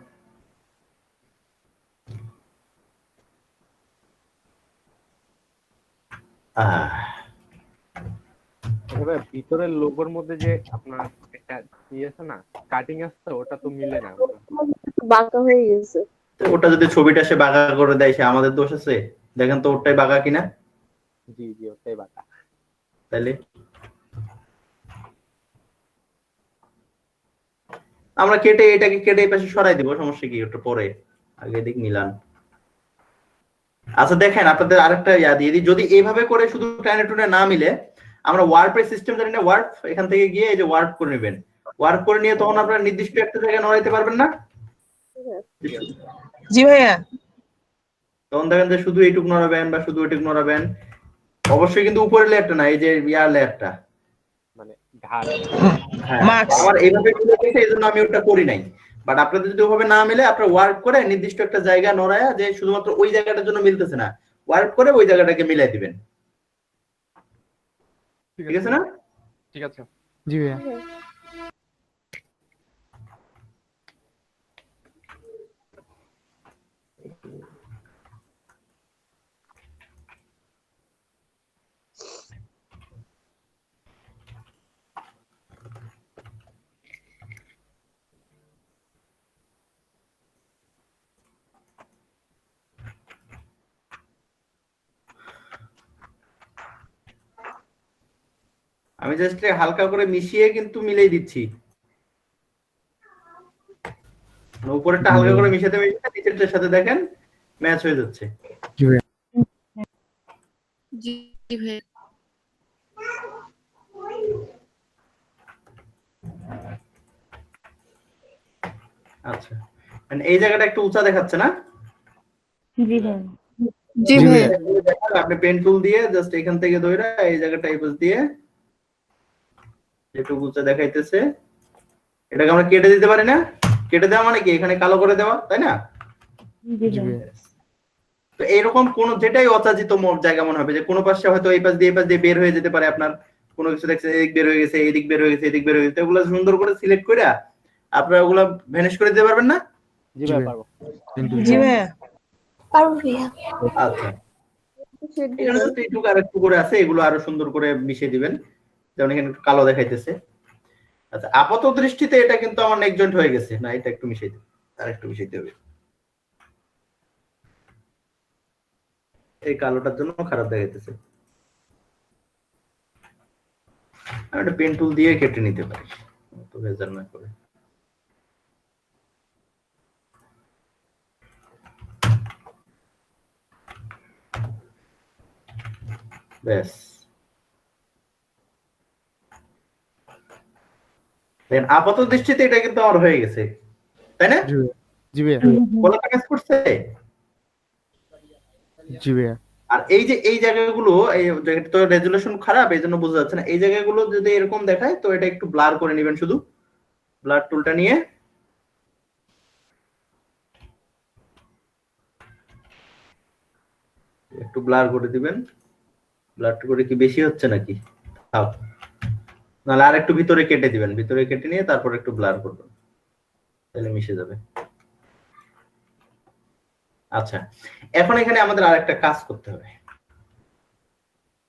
এবার ভিতরের লোগোর মধ্যে যে আপনার একটা আছে না, কাটিং আছে, ওটা তো মিলে না। বাঁকা হয়ে গেছে। ওটা যদি ছবিটা সে বাঁকা করে দেয়, সে আমাদের দোষ আছে? দেখেন তো ওটাই বাঁকা কিনা। জি জি, ওটাই বাঁকা। তাহলে আমরা কেটে এটাকে কেটে এই পাশে সরাই দিব, সমস্যা কি? ওটা পরে আগে দিক মিলান। আচ্ছা দেখেন, আপনাদের আরেকটা ইয়া দিয়ে দিই, যদি এইভাবে করে শুধু টাইনে টুনে না মিলে, আমরা ওয়ার্পের সিস্টেম জানি না, ওয়ার্প এখান থেকে গিয়ে এই যে ওয়ার্প করে নেবেন। ওয়ার্প করে নিয়ে তখন আপনারা নির্দিষ্ট একটা জায়গায় নড়াইতে পারবেন না? জি ভাইয়া। তখন দেখেন যে শুধু এইটুকু নড়াবেন বা শুধু ওইটুকু নড়াবেন, অবশ্যই কিন্তু উপরের লেয়ারটা না, এই যে ইয়ার লেয়ারটা, মানে ঢাল। আমার এইভাবে মিলে গেছে, এই জন্য আমি ওটা করি নাই। বাট আপনাদের যদি ওভাবে না মিলে, আপনারা ওয়ার্ক করে নির্দিষ্ট একটা জায়গা নড়ায়া, যে শুধুমাত্র ওই জায়গাটার জন্য মিলতেছে না, ওয়ার্ক করে ওই জায়গাটাকে মিলাই দিবেন। ঠিক আছে না? ঠিক আছে। জি ভাইয়া। আমি জাস্ট হালকা করে মিশিয়ে কিন্তু মিলাই দিচ্ছি, উপরেরটা হালকা করে মিশাতে মিশাতে নিচেরটার সাথে দেখেন ম্যাচ হয়ে যাচ্ছে। জি ভাইয়া। জি ভাই। আচ্ছা, এই জায়গাটা একটু উঁচা দেখাচ্ছে না? জি ভাইয়া। জি ভাই। আপনি পেন টুল দিয়ে জাস্ট এখান থেকে ধরে এই জায়গাটা এই পাশ দিয়ে একটু উঁচা দেখাইতেছে, এটাকে আমরা কেটে দিতে পারি না? কেটে দেওয়া মানে কি এখানে কালো করে দেওয়া, তাই না? জি ভাইয়া। তো এইরকম কোন যেটাই অচাচিত জায়গা মনে হবে, যে কোনো পাশে হয়তো এই পাশ দিয়ে বের হয়ে যেতে পারে, আপনার কোনো কিছু দেখছেন এদিক বের হয়ে গেছে, এদিক বের হয়ে গেছে, এদিক বের হয়ে গেছে, ওগুলো সুন্দর করে সিলেক্ট করে আপনারা ওগুলো ভ্যানিশ করে দিতে পারবেন না? জি ভাই, পারবো। জি ভাইয়া। পারবো ভাইয়া। আচ্ছা, এখানে তো একটু আর একটু করে আছে, এগুলো আরো সুন্দর করে মিশিয়ে দিবেন, যেমন এখানে একটু কালো দেখাইতেছে। আচ্ছা, আপাত দৃষ্টিতে এটা কিন্তু আমার নেক জয়েন্ট হয়ে গেছে না, এটা একটু মিশিয়ে দিই, আর একটু মিশাইতে হবে, এই কালোটার জন্য খারাপ দেখাইতেছে। আমি একটা পেন টুল দিয়ে কেটে নিতে পারি, তো ভেজাল না করে। ব্যাস, দেন আপাত দৃষ্টিতে এটা কিন্তু আমার হয়ে গেছে, তাই না? জি ভাইয়া। বলা কাজ করছে। জি ভাইয়া। আর এই যে এই জায়গাগুলো, এই জায়গাটা তো রেজুলেশন খারাপ, এই জন্য বোঝা যাচ্ছে না, এই জায়গাগুলো যদি এরকম দেখায় তো এটা একটু ব্লার করে নেবেন, শুধু ব্লার টুলটা নিয়ে একটু ব্লার করে দিবেন। ব্লার করে কি বেশি হচ্ছে নাকি? নাহলে আর একটু ভিতরে কেটে দিবেন, ভিতরে কেটে নিয়ে তারপর একটু ব্লার করবেন, তাহলে মিশে যাবে। আচ্ছা, এখন এখানে আমাদের আরেকটা কাজ করতে হবে,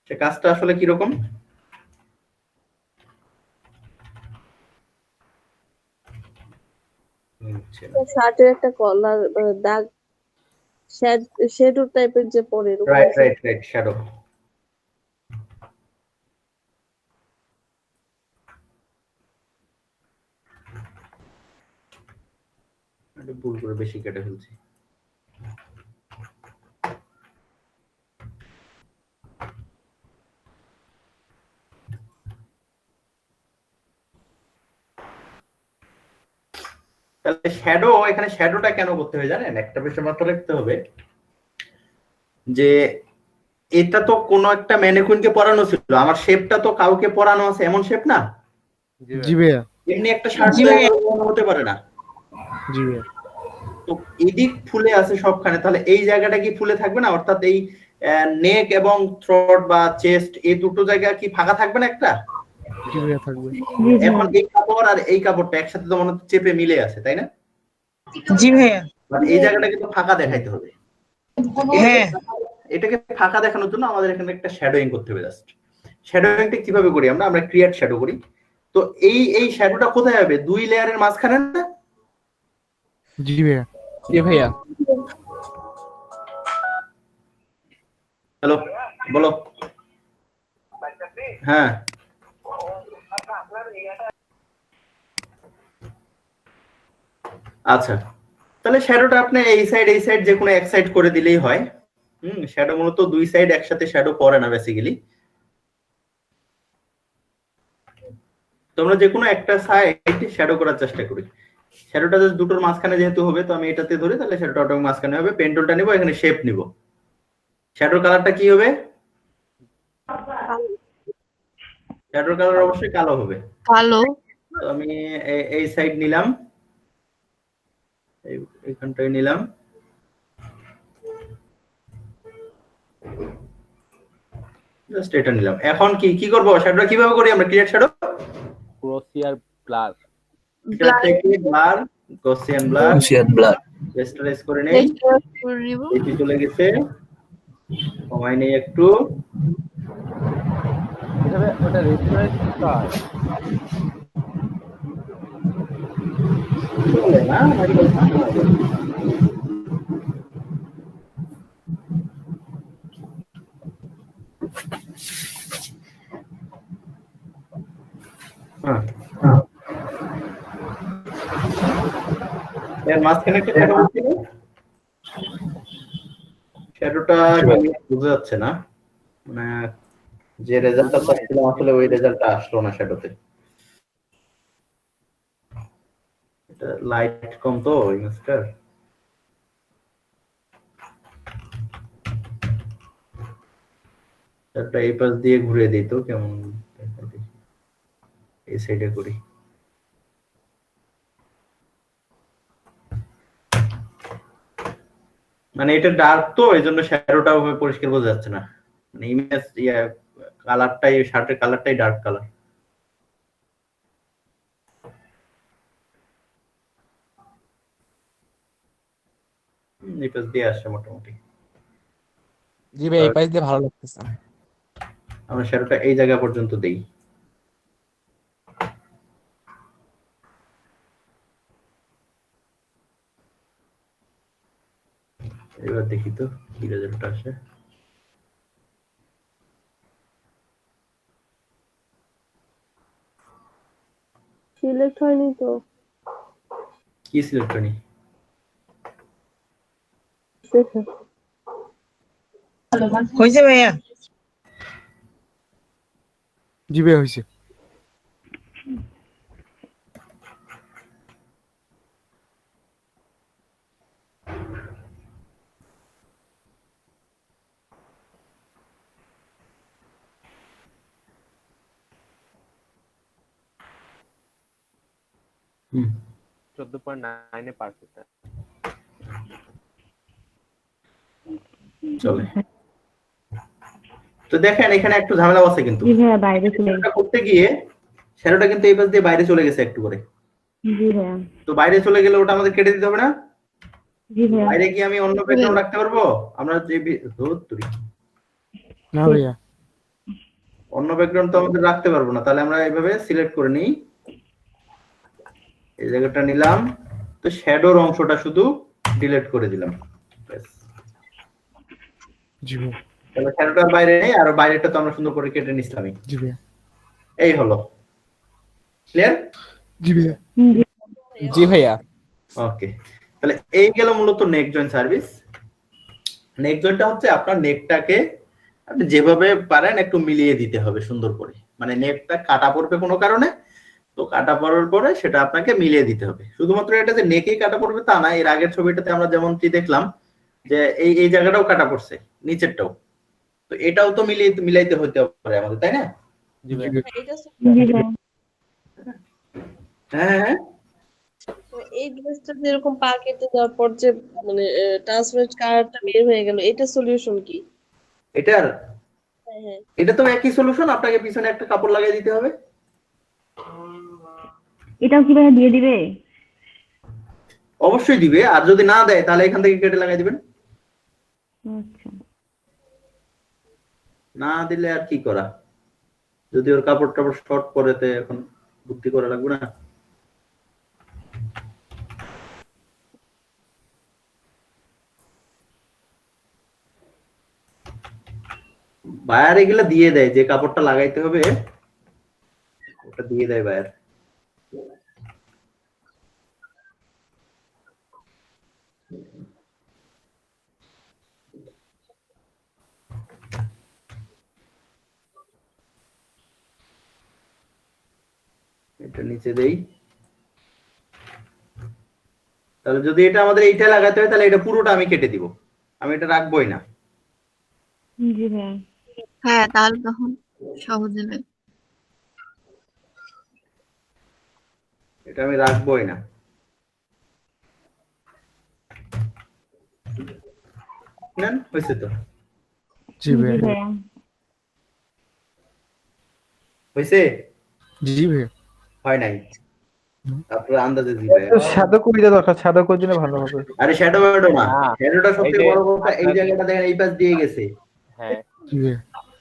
সে কাজটা আসলে কিরকম? শার্টের একটা কলার দাগ, শ্যাডো টাইপের যে পরে, রাইট রাইট রাইট, শ্যাডো। এটা ভুল করে বেশি কেটে ফেলছি। তাহলে শ্যাডো, এখানে শ্যাডোটা কেন করতে হবে জানেন? একটা বিষয় মাথায় রাখতে হবে, যে এটা তো কোন একটা ম্যানিকুইনকে পরানো ছিল, আমার শেপটা তো কাউকে পরানো আছে এমন শেপ না। জি ভাইয়া। এমনি একটা শার্ট হতে পারে না। জি ভাইয়া। তো এদিক ফুলে আছে সবখানে, তাহলে এই জায়গাটা কি ফুলে থাকবে না? অর্থাৎ এই নেক এবং থ্রোট বা চেস্ট, এই দুটো জায়গা কি ফাঁকা থাকবে না একটা? জি ভাইয়া থাকবে। জি এখন এই কাপড় আর এই কাপড়টা একসাথে তো মনে হচ্ছে চেপে মিলে আছে, তাই না? জি ভাইয়া। মানে এই জায়গাটা কিন্তু ফাঁকা দেখাইতে হবে। হ্যাঁ। এটাকে ফাঁকা দেখানোর জন্য আমাদের এখানে একটা শ্যাডোইং করতে হবে। জাস্ট শ্যাডোইংটা কিভাবে করি আমরা ক্রিয়েট শ্যাডো করি। তো এই শ্যাডোটা কোথায় হবে? দুই লেয়ারের মাঝখানে না? জি ভাইয়া। জি ভাইয়া। হ্যালো, বলো। হ্যাঁ, আচ্ছা, তাহলে শ্যাডোটা আপনি এই সাইড যে কোনো এক সাইড করে দিলেই হয়। শ্যাডো মূলত দুই সাইড একসাথে শ্যাডো করে না বেসিক্যালি। তোমরা যে কোনো একটা সাইড শ্যাডো করার চেষ্টা করি। শ্যাডোটা জাস্ট দুটোর মাঝখানে যেহেতু হবে, তো আমি এটাতে ধরি, তাহলে শ্যাডোটা অটোমেটিক মাঝখানে হবে। পেন টুলটা নিব, এখানে শেপ নিব। শ্যাডোর কালারটা কি হবে? শ্যাডোর কালার অবশ্যই কালো হবে। কালো। তো আমি এই সাইড নিলাম, এইখানটায় নিলাম। জাস্ট এটা নিলাম। এখন কি করব? শ্যাডোটা কিভাবে করি আমরা? ক্রিয়েট শ্যাডো, ক্রোসিয়ার ব্লার, এটা থেকে ব্লার, গসিয়ান ব্লার, রেস্টোরেজ করে নেই। এটি চলে গেছে, কমাই নেই একটু। এভাবে ওটা রেস্টোরেন্ট কার চলে না? হ্যাঁ, এর মাঝখানে একটা শ্যাডো ছিল, শ্যাডোটা বোঝা যাচ্ছে না, মানে যে রেজাল্টটা পাচ্ছিলাম আসলে ওই রেজাল্টটা আসলো না শ্যাডোতে। এটা লাইট কম তো ইনস্টার। শ্যাডোটা এই পাশ দিয়ে ঘুরে দিই তো কেমন দেখায়। এই সাইডে করি। মানে এটা ডার্ক তো এই জন্য শ্যাডোটা পরিষ্কার বোঝা যাচ্ছে না। মানে ইমেজ কালারটাই, শার্টের কালারটাই ডার্ক কালার। এই পাশ দিয়ে আসছে মোটামুটি। জি ভাই, এই পাশ দিয়ে ভালো লাগতেছে। আমরা শ্যাডোটা এই জায়গা পর্যন্ত দেই। এবার দেখি তো কি রেজাল্ট আসে। সিলেক্ট হয়নি তো। কি সিলেক্ট হয়নি? হয়েছে ভাইয়া। জি ভাইয়া হয়েছে। হুম, 14.9 পারফেক্ট। চলে। তো দেখেন এখানে একটু ঝামেলা আছে কিন্তু। জি ভাইয়া বাইরে চলে এটা করতে গিয়ে শ্যাডোটা কিন্তু এই পাশ দিয়ে বাইরে চলে গেছে একটু করে। জি ভাইয়া। তো বাইরে চলে গেলে ওটা আমাদের কেটে দিতে হবে না? জি ভাইয়া। বাইরে কি আমি অন্য ব্যাকগ্রাউন্ড রাখতে পারবো? আমরা যে না ভাইয়া, অন্য ব্যাকগ্রাউন্ড তো আমাদের রাখতে পারবো না। তাহলে আমরা এইভাবে সিলেক্ট করে নিই, এই জায়গাটা নিলাম, তো শ্যাডোর অংশটা শুধু ডিলিট করে দিলাম। জি ভাইয়া। তাহলে শ্যাডোটা বাইরে নেই, আর বাইরেটা তো আমরা সুন্দর করে কেটে নিছিলামই। জি ভাইয়া। এই হলো। ক্লিয়ার? জি ভাইয়া। জি ভাইয়া। ওকে, তাহলে এই গেল মূলত নেক জয়েন্ট সার্ভিস। নেক জয়েন্টটা হচ্ছে আপনার নেকটাকে আপনি যেভাবে পারেন একটু মিলিয়ে দিতে হবে সুন্দর করে। মানে নেকটা কাটা পড়বে কোনো কারণে, তো কাটা পড়ার পরে সেটা আপনাকে মিলিয়ে দিতে হবে। শুধুমাত্র এটা যে নেকেই কাটা পড়বে তা না, এর আগের ছবিটাতে আমরা যেমনটি দেখলাম যে এই জায়গাটাও কাটা পড়ছে, নিচেরটাও, তো এটাও তো মিলাইতে হতে পারে আমাদের, তাই না? জি ভাই। জি ভাইয়া। হ্যাঁ, এই ড্রেসটা যেরকম পা কেটে দেওয়ার পর যে মানে ট্রান্সপারেন্ট কালারটা বের হয়ে গেল, এটা সলিউশন কি? এটার হ্যাঁ হ্যাঁ। এটা তো একই সলিউশন, আপনাকে পিছনে একটা কাপড় লাগিয়ে দিতে হবে। এটাও কি ভাইয়া দিয়ে দিবে? অবশ্যই দিবে, আর যদি না দেয় তাহলে এখান থেকে কেটে লাগাই দিবেন। আচ্ছা না দিলে আর কি করা, যদি ওর কাপড় টাপড় শর্ট পরে তে এখন বুদ্ধি করা লাগবে না। বায়ার এগুলা দিয়ে দেয়, যে কাপড়টা লাগাইতে হবে ওটা দিয়ে দেয় বায়ার। এটা নিচে দেই, তাহলে যদি এটা আমাদের এইটা লাগাতে হয় তাহলে এটা পুরোটা আমি কেটে দিব, আমি এটা রাখবোই না। জি ভাইয়া। হ্যাঁ তাহলে তখন সহজ হবে। এটা আমি রাখবোই না। নেন, হয়েছে তো? জি জি ভাইয়া। ভাইয়া। হয়েছে? জি ভাইয়া। হয় নাই? আপনার আন্দাজে দিবে। শ্যাডো করে দেওয়া দরকার, শ্যাডো করে দিলে ভালো হবে। আরে শ্যাডো না, না, শ্যাডোটা সবথেকে এই যে বড় কথা, এই জায়গাটা দেখেন এই পাশ দিয়ে গেছে, হ্যাঁ জি ভাইয়া।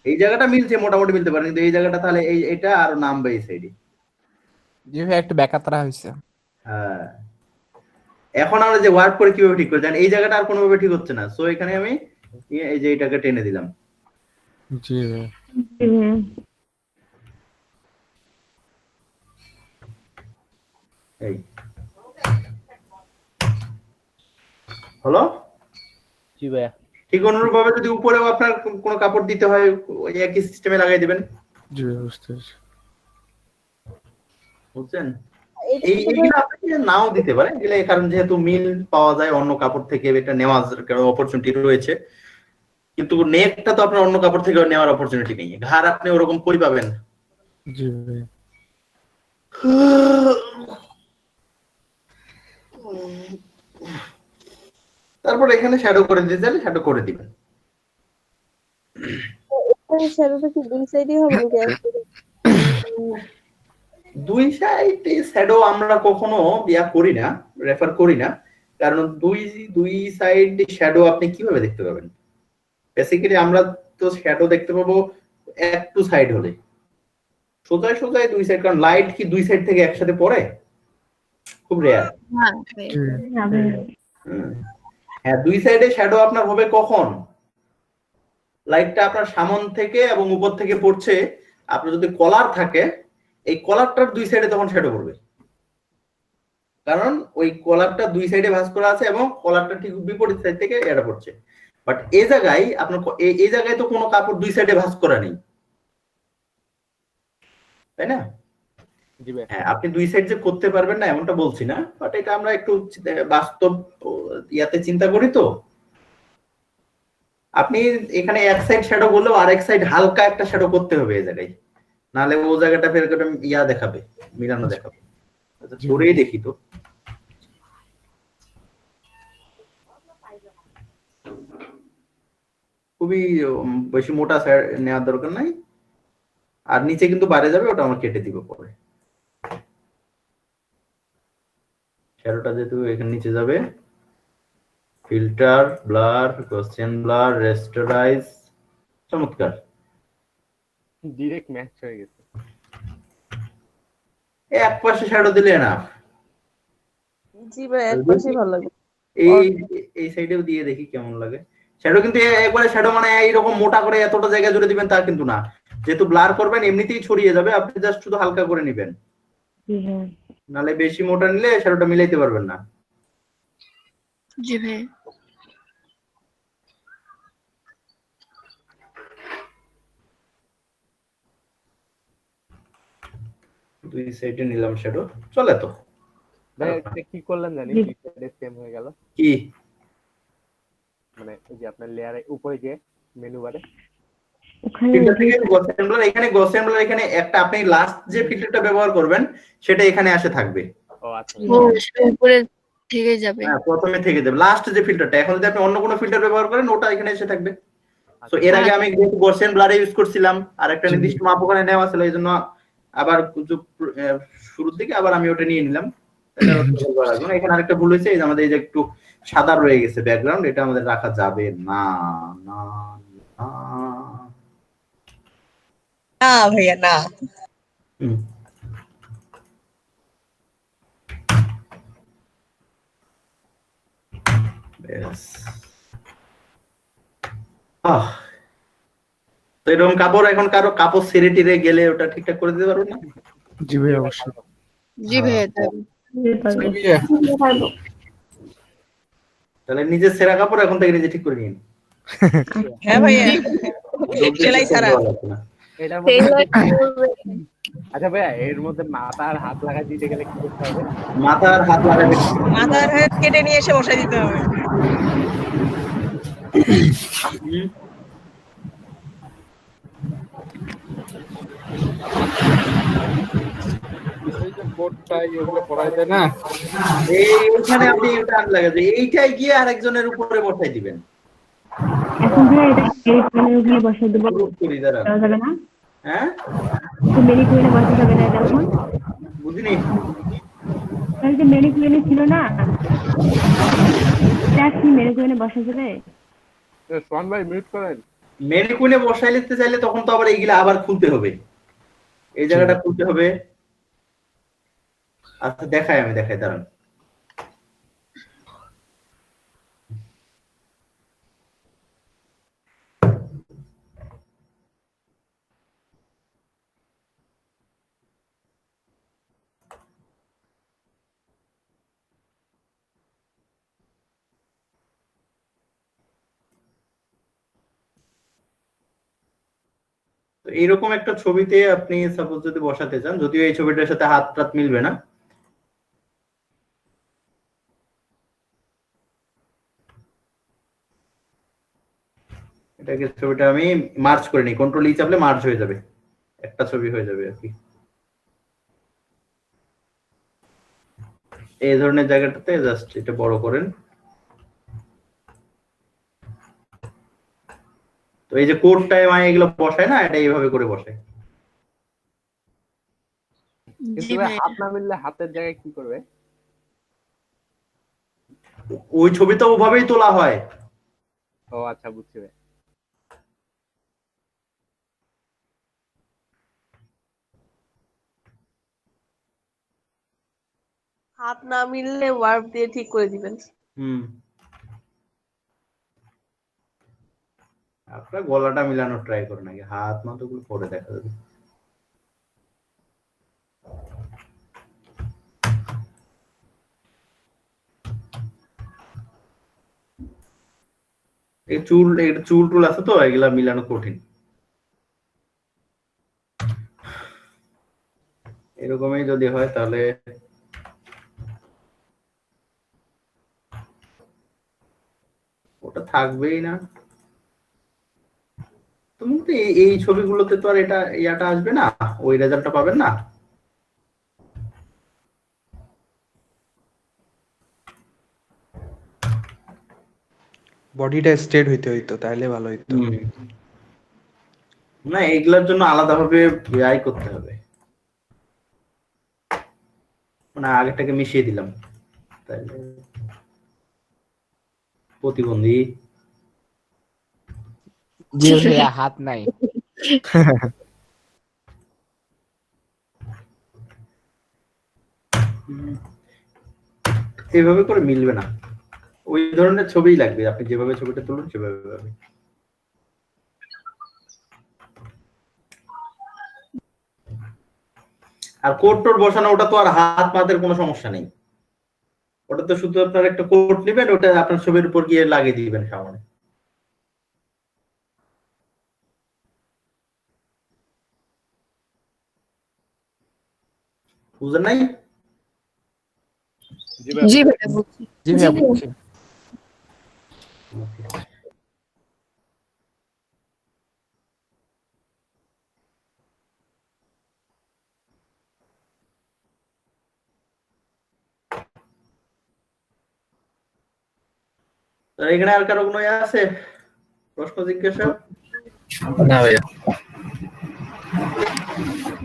এই জায়গাটা মিলছে, মোটামুটি মিলতে পারে, কিন্তু এই জায়গাটা তাহলে এই এটা আর নামবে এই সাইডে। জি ভাইয়া একটু ব্যাকাতরা হয়েছে। হ্যাঁ, এখন আমরা যে ওয়ার্ক করে কিভাবে ঠিক করে জানেন, এই জায়গাটা আর কোনোভাবে ঠিক হচ্ছে না, সো এখানে আমি এই যে এটাকে টেনে দিলাম। জি ভাইয়া। জি ভাইয়া। এই হলো। জি ভাইয়া। ঠিক অনুরূপ ভাবে যদি উপরেও আপনার কোনো কাপড় দিতে হয় ওই একই সিস্টেমে লাগাই দিবেন। জি ভাইয়া বুঝতে পেরেছি। বুঝছেন? এইগুলো আপনি নাও দিতে পারেন, এগুলো কারণ যেহেতু মিল পাওয়া যায় অন্য কাপড় থেকে, এটা নেওয়ার অপরচুনিটি রয়েছে, কিন্তু নেকটা তো আপনার অন্য কাপড় থেকে নেওয়ার অপরচুনিটি নেই, ঘাড় আপনি ওরকম কই পাবেন। জি ভাইয়া। তারপর এখানে শ্যাডো করে দিতে চাইলে শ্যাডো করে দিবেন। শ্যাডোটা কি দুই সাইডই হবে নাকি এক সাইডে? দুই সাইডে শ্যাডো আমরা কখনো ইয়া করি না, রেফার করি না, কারণ দুই সাইড শ্যাডো আপনি কিভাবে দেখতে পাবেন? বেসিক্যালি আমরা তো শ্যাডো দেখতে পাবো এক টু সাইড হলে, সোজায় সোজায় দুই সাইড, কারণ লাইট কি দুই সাইড থেকে একসাথে পড়ে? খুব রেয়ার। হ্যাঁ জি ভাইয়া। হ্যাঁ, দুই সাইডে শ্যাডো আপনার হবে কখন? লাইটটা আপনার সামন থেকে এবং উপর থেকে পড়ছে, আপনার যদি কলার থাকে এই কলারটার দুই সাইডে তখন শ্যাডো পড়বে, কারণ ওই কলারটা দুই সাইডে ভাঁজ করা আছে এবং কলারটা ঠিক বিপরীত সাইড থেকে এটা পড়ছে। বাট এই জায়গায় আপনার এই জায়গায় তো কোনো কাপড় দুই সাইডে ভাঁজ করা নেই, তাই না? জি ভাইয়া। হ্যাঁ, আপনি দুই সাইড যে করতে পারবেন না এমনটা বলছি না, বাট এটা আমরা একটু বাস্তব ইয়াতে চিন্তা করি। তো আপনি এখানে এক সাইড শ্যাডো বললেও আরেক সাইড হালকা একটা শ্যাডো করতে হবে এই জায়গায়, নাহলে ও জায়গাটা ফের ইয়া দেখাবে, মিলানো দেখাবে। ধরেই দেখি তো। খুবই বেশি মোটা নেওয়ার দরকার নাই, আর নিচে কিন্তু বাইরে যাবে, ওটা আমরা কেটে দিব পরে। শ্যাডোটা যেহেতু এখানে নিচে যাবে, ফিল্টার, ব্লার, গসিয়ান ব্লার, রেস্টোরাইজ, চমৎকার, ডিরেক্ট ম্যাচ হয়ে গেছে। এক পাশে শ্যাডো দিলে না, জি ভাই, এক পাশেই ভালো লাগে। এই সাইডেও দিয়ে দেখি কেমন লাগে। শ্যাডো কিন্তু একবারে শ্যাডো মানে এইরকম মোটা করে এতটা জায়গা জুড়ে দিবেন তা কিন্তু না, যেহেতু ব্লার করবেন এমনিতেই ছড়িয়ে যাবে, আপনি জাস্ট শুধু হালকা করে নেবেন, নালে বেশি মোটা নিলে শ্যাডোটা মিলাইতে পারবেন না। জি ভাই। দুই সাইডে নিলাম শ্যাডো, চলে তো। ভাই এটা কি করলেন জানি, দুই সাইডে সেম হয়ে গেল। কি মানে এই যে আপনার লেয়ারে উপরে যে মেনু বারে এখানে গসিয়ান ব্লার, এখানে একটা আপনি লাস্ট যে ফিল্টারটা ব্যবহার করবেন সেটা এখানে আসে থাকবে। ও আচ্ছা, উপরে থেকে যাবে। হ্যাঁ, প্রথমে থেকে যাবে লাস্ট যে ফিল্টারটা। এখন যদি আপনি অন্য কোনো ফিল্টার ব্যবহার করেন ওটা এখানে এসে থাকবে। তো এর আগে আমি গসিয়ান ব্লারে ইউজ করছিলাম, আর একটা নির্দিষ্ট মাপ ওখানে নেওয়া ছিল, এই জন্য আবার শুরুর দিকে, আবার আমি ওটা নিয়ে নিলাম। তাহলে আর অত ভুল করা লাগবে না। এখানে আরেকটা ভুল হয়েছে, এই যে আমাদের এই যে একটু সাদা রয়ে গেছে ব্যাকগ্রাউন্ড, এটা আমাদের রাখা যাবে না। না না না ভাইয়া না। হুম। ব্যাস। তো এরকম কাপড় এখন কারো কাপড় ছেড়ে টিরে গেলে ওটা ঠিকঠাক করে দিতে পারবো না? জি ভাই অবশ্যই। জি ভাইয়া তাই। তাহলে নিজের ছেঁড়া কাপড় এখন থেকে নিজে ঠিক করে নিন। হ্যাঁ ভাইয়া, সেলাই ছাড়া। এটার সেই মধ্যে করবে। আচ্ছা ভাইয়া, এর মধ্যে মাথা আর হাত লাগা দিতে গেলে কি করতে হবে? মাথা আর হাত লাগাবে। মাথার হাত কেটে নিয়ে এসে বসাই দিতে হবে। না এইখানে আপনি এটা লাগাবে, এইটাই গিয়ে আরেকজনের উপরে বসাই দিবেন। এখন ভাইয়া এটা মেরি কুইনে বসাই দেবো, গ্রুপ করি দাঁড়া। দেওয়া যাবে না? হ্যাঁ তো মেরি কুইনে বসা যাবে না এটা এখন? বুঝিনি। তাহলে যে মেরি কুইনে ছিল না, এটা কি মেরি কুইনে বসা যাবে? সোহান ভাই মিউট করেন। মেরি কুইনে বসাই লিখতে চাইলে তখন তো আবার এইগুলা আবার খুলতে হবে, এই জায়গাটা খুলতে হবে। আচ্ছা আমি দেখাই দাঁড়ান। তো এইরকম একটা ছবিতে আপনি সাপোজ যদি বসাতে চান, যদিও এই ছবিটার সাথে হাত টাত মিলবে না, এটাকে ছবিটা আমি মার্জ করে নিই, কন্ট্রোল ই চাপলে মার্জ হয়ে যাবে, একটা ছবি হয়ে যাবে আর কি। এই ধরনের জায়গাটাতে জাস্ট এটা বড় করেন। তো এই যে কোডটায় এগুলো বসায় না, এটা এইভাবে করে বসায়। কিন্তু ভাই হাত না মিললে হাতের জায়গায় কি করবে? ওই ছবিটা ওভাবেই তোলা হয়। ও আচ্ছা, বুঝছি ভাই। হাত না মিললে ওয়ার্প দিয়ে ঠিক করে দিবেন। আপনার গলাটা মিলানোর ট্রাই করেন আগে, হাত মাথাগুলো পরে দেখা যাবে। এই চুল টুল আছে তো, এগুলা মিলানো কঠিন। এরকমই যদি হয় তাহলে ওটা থাকবেই না। তুমি তো এই ছবিগুলোতে তো আর ইয়াটা আসবে না, ওই রেজাল্টটা পাবেন না। বডিটা স্ট্রেট হইতো তাহলে ভালো হইতো। না, এগুলোর জন্য আলাদাভাবে ব্যয় করতে হবে, মানে আগেরটাকে মিশিয়ে দিলাম তাইলে প্রতিবন্ধী। জি ভাইয়া হাত নাই। এইভাবে করে মিলবে না, ওই ধরনের ছবিই লাগবে, আপনি যেভাবে ছবিটা তুলুন সেভাবে হবে। আর কোট টোট বসানো, ওটা তো আর হাত পাতের কোনো সমস্যা নেই, ওটা তো শুধু আপনার একটা কোট নেবেন, ওটা আপনার ছবির উপর গিয়ে লাগিয়ে দিবেন সামনে। বুঝলেন নাই? জি ভাইয়া বুঝছি। জি ভাইয়া বুঝছি। এখানে আর কারো কোনো আছে প্রশ্ন জিজ্ঞাসা? না ভাইয়া।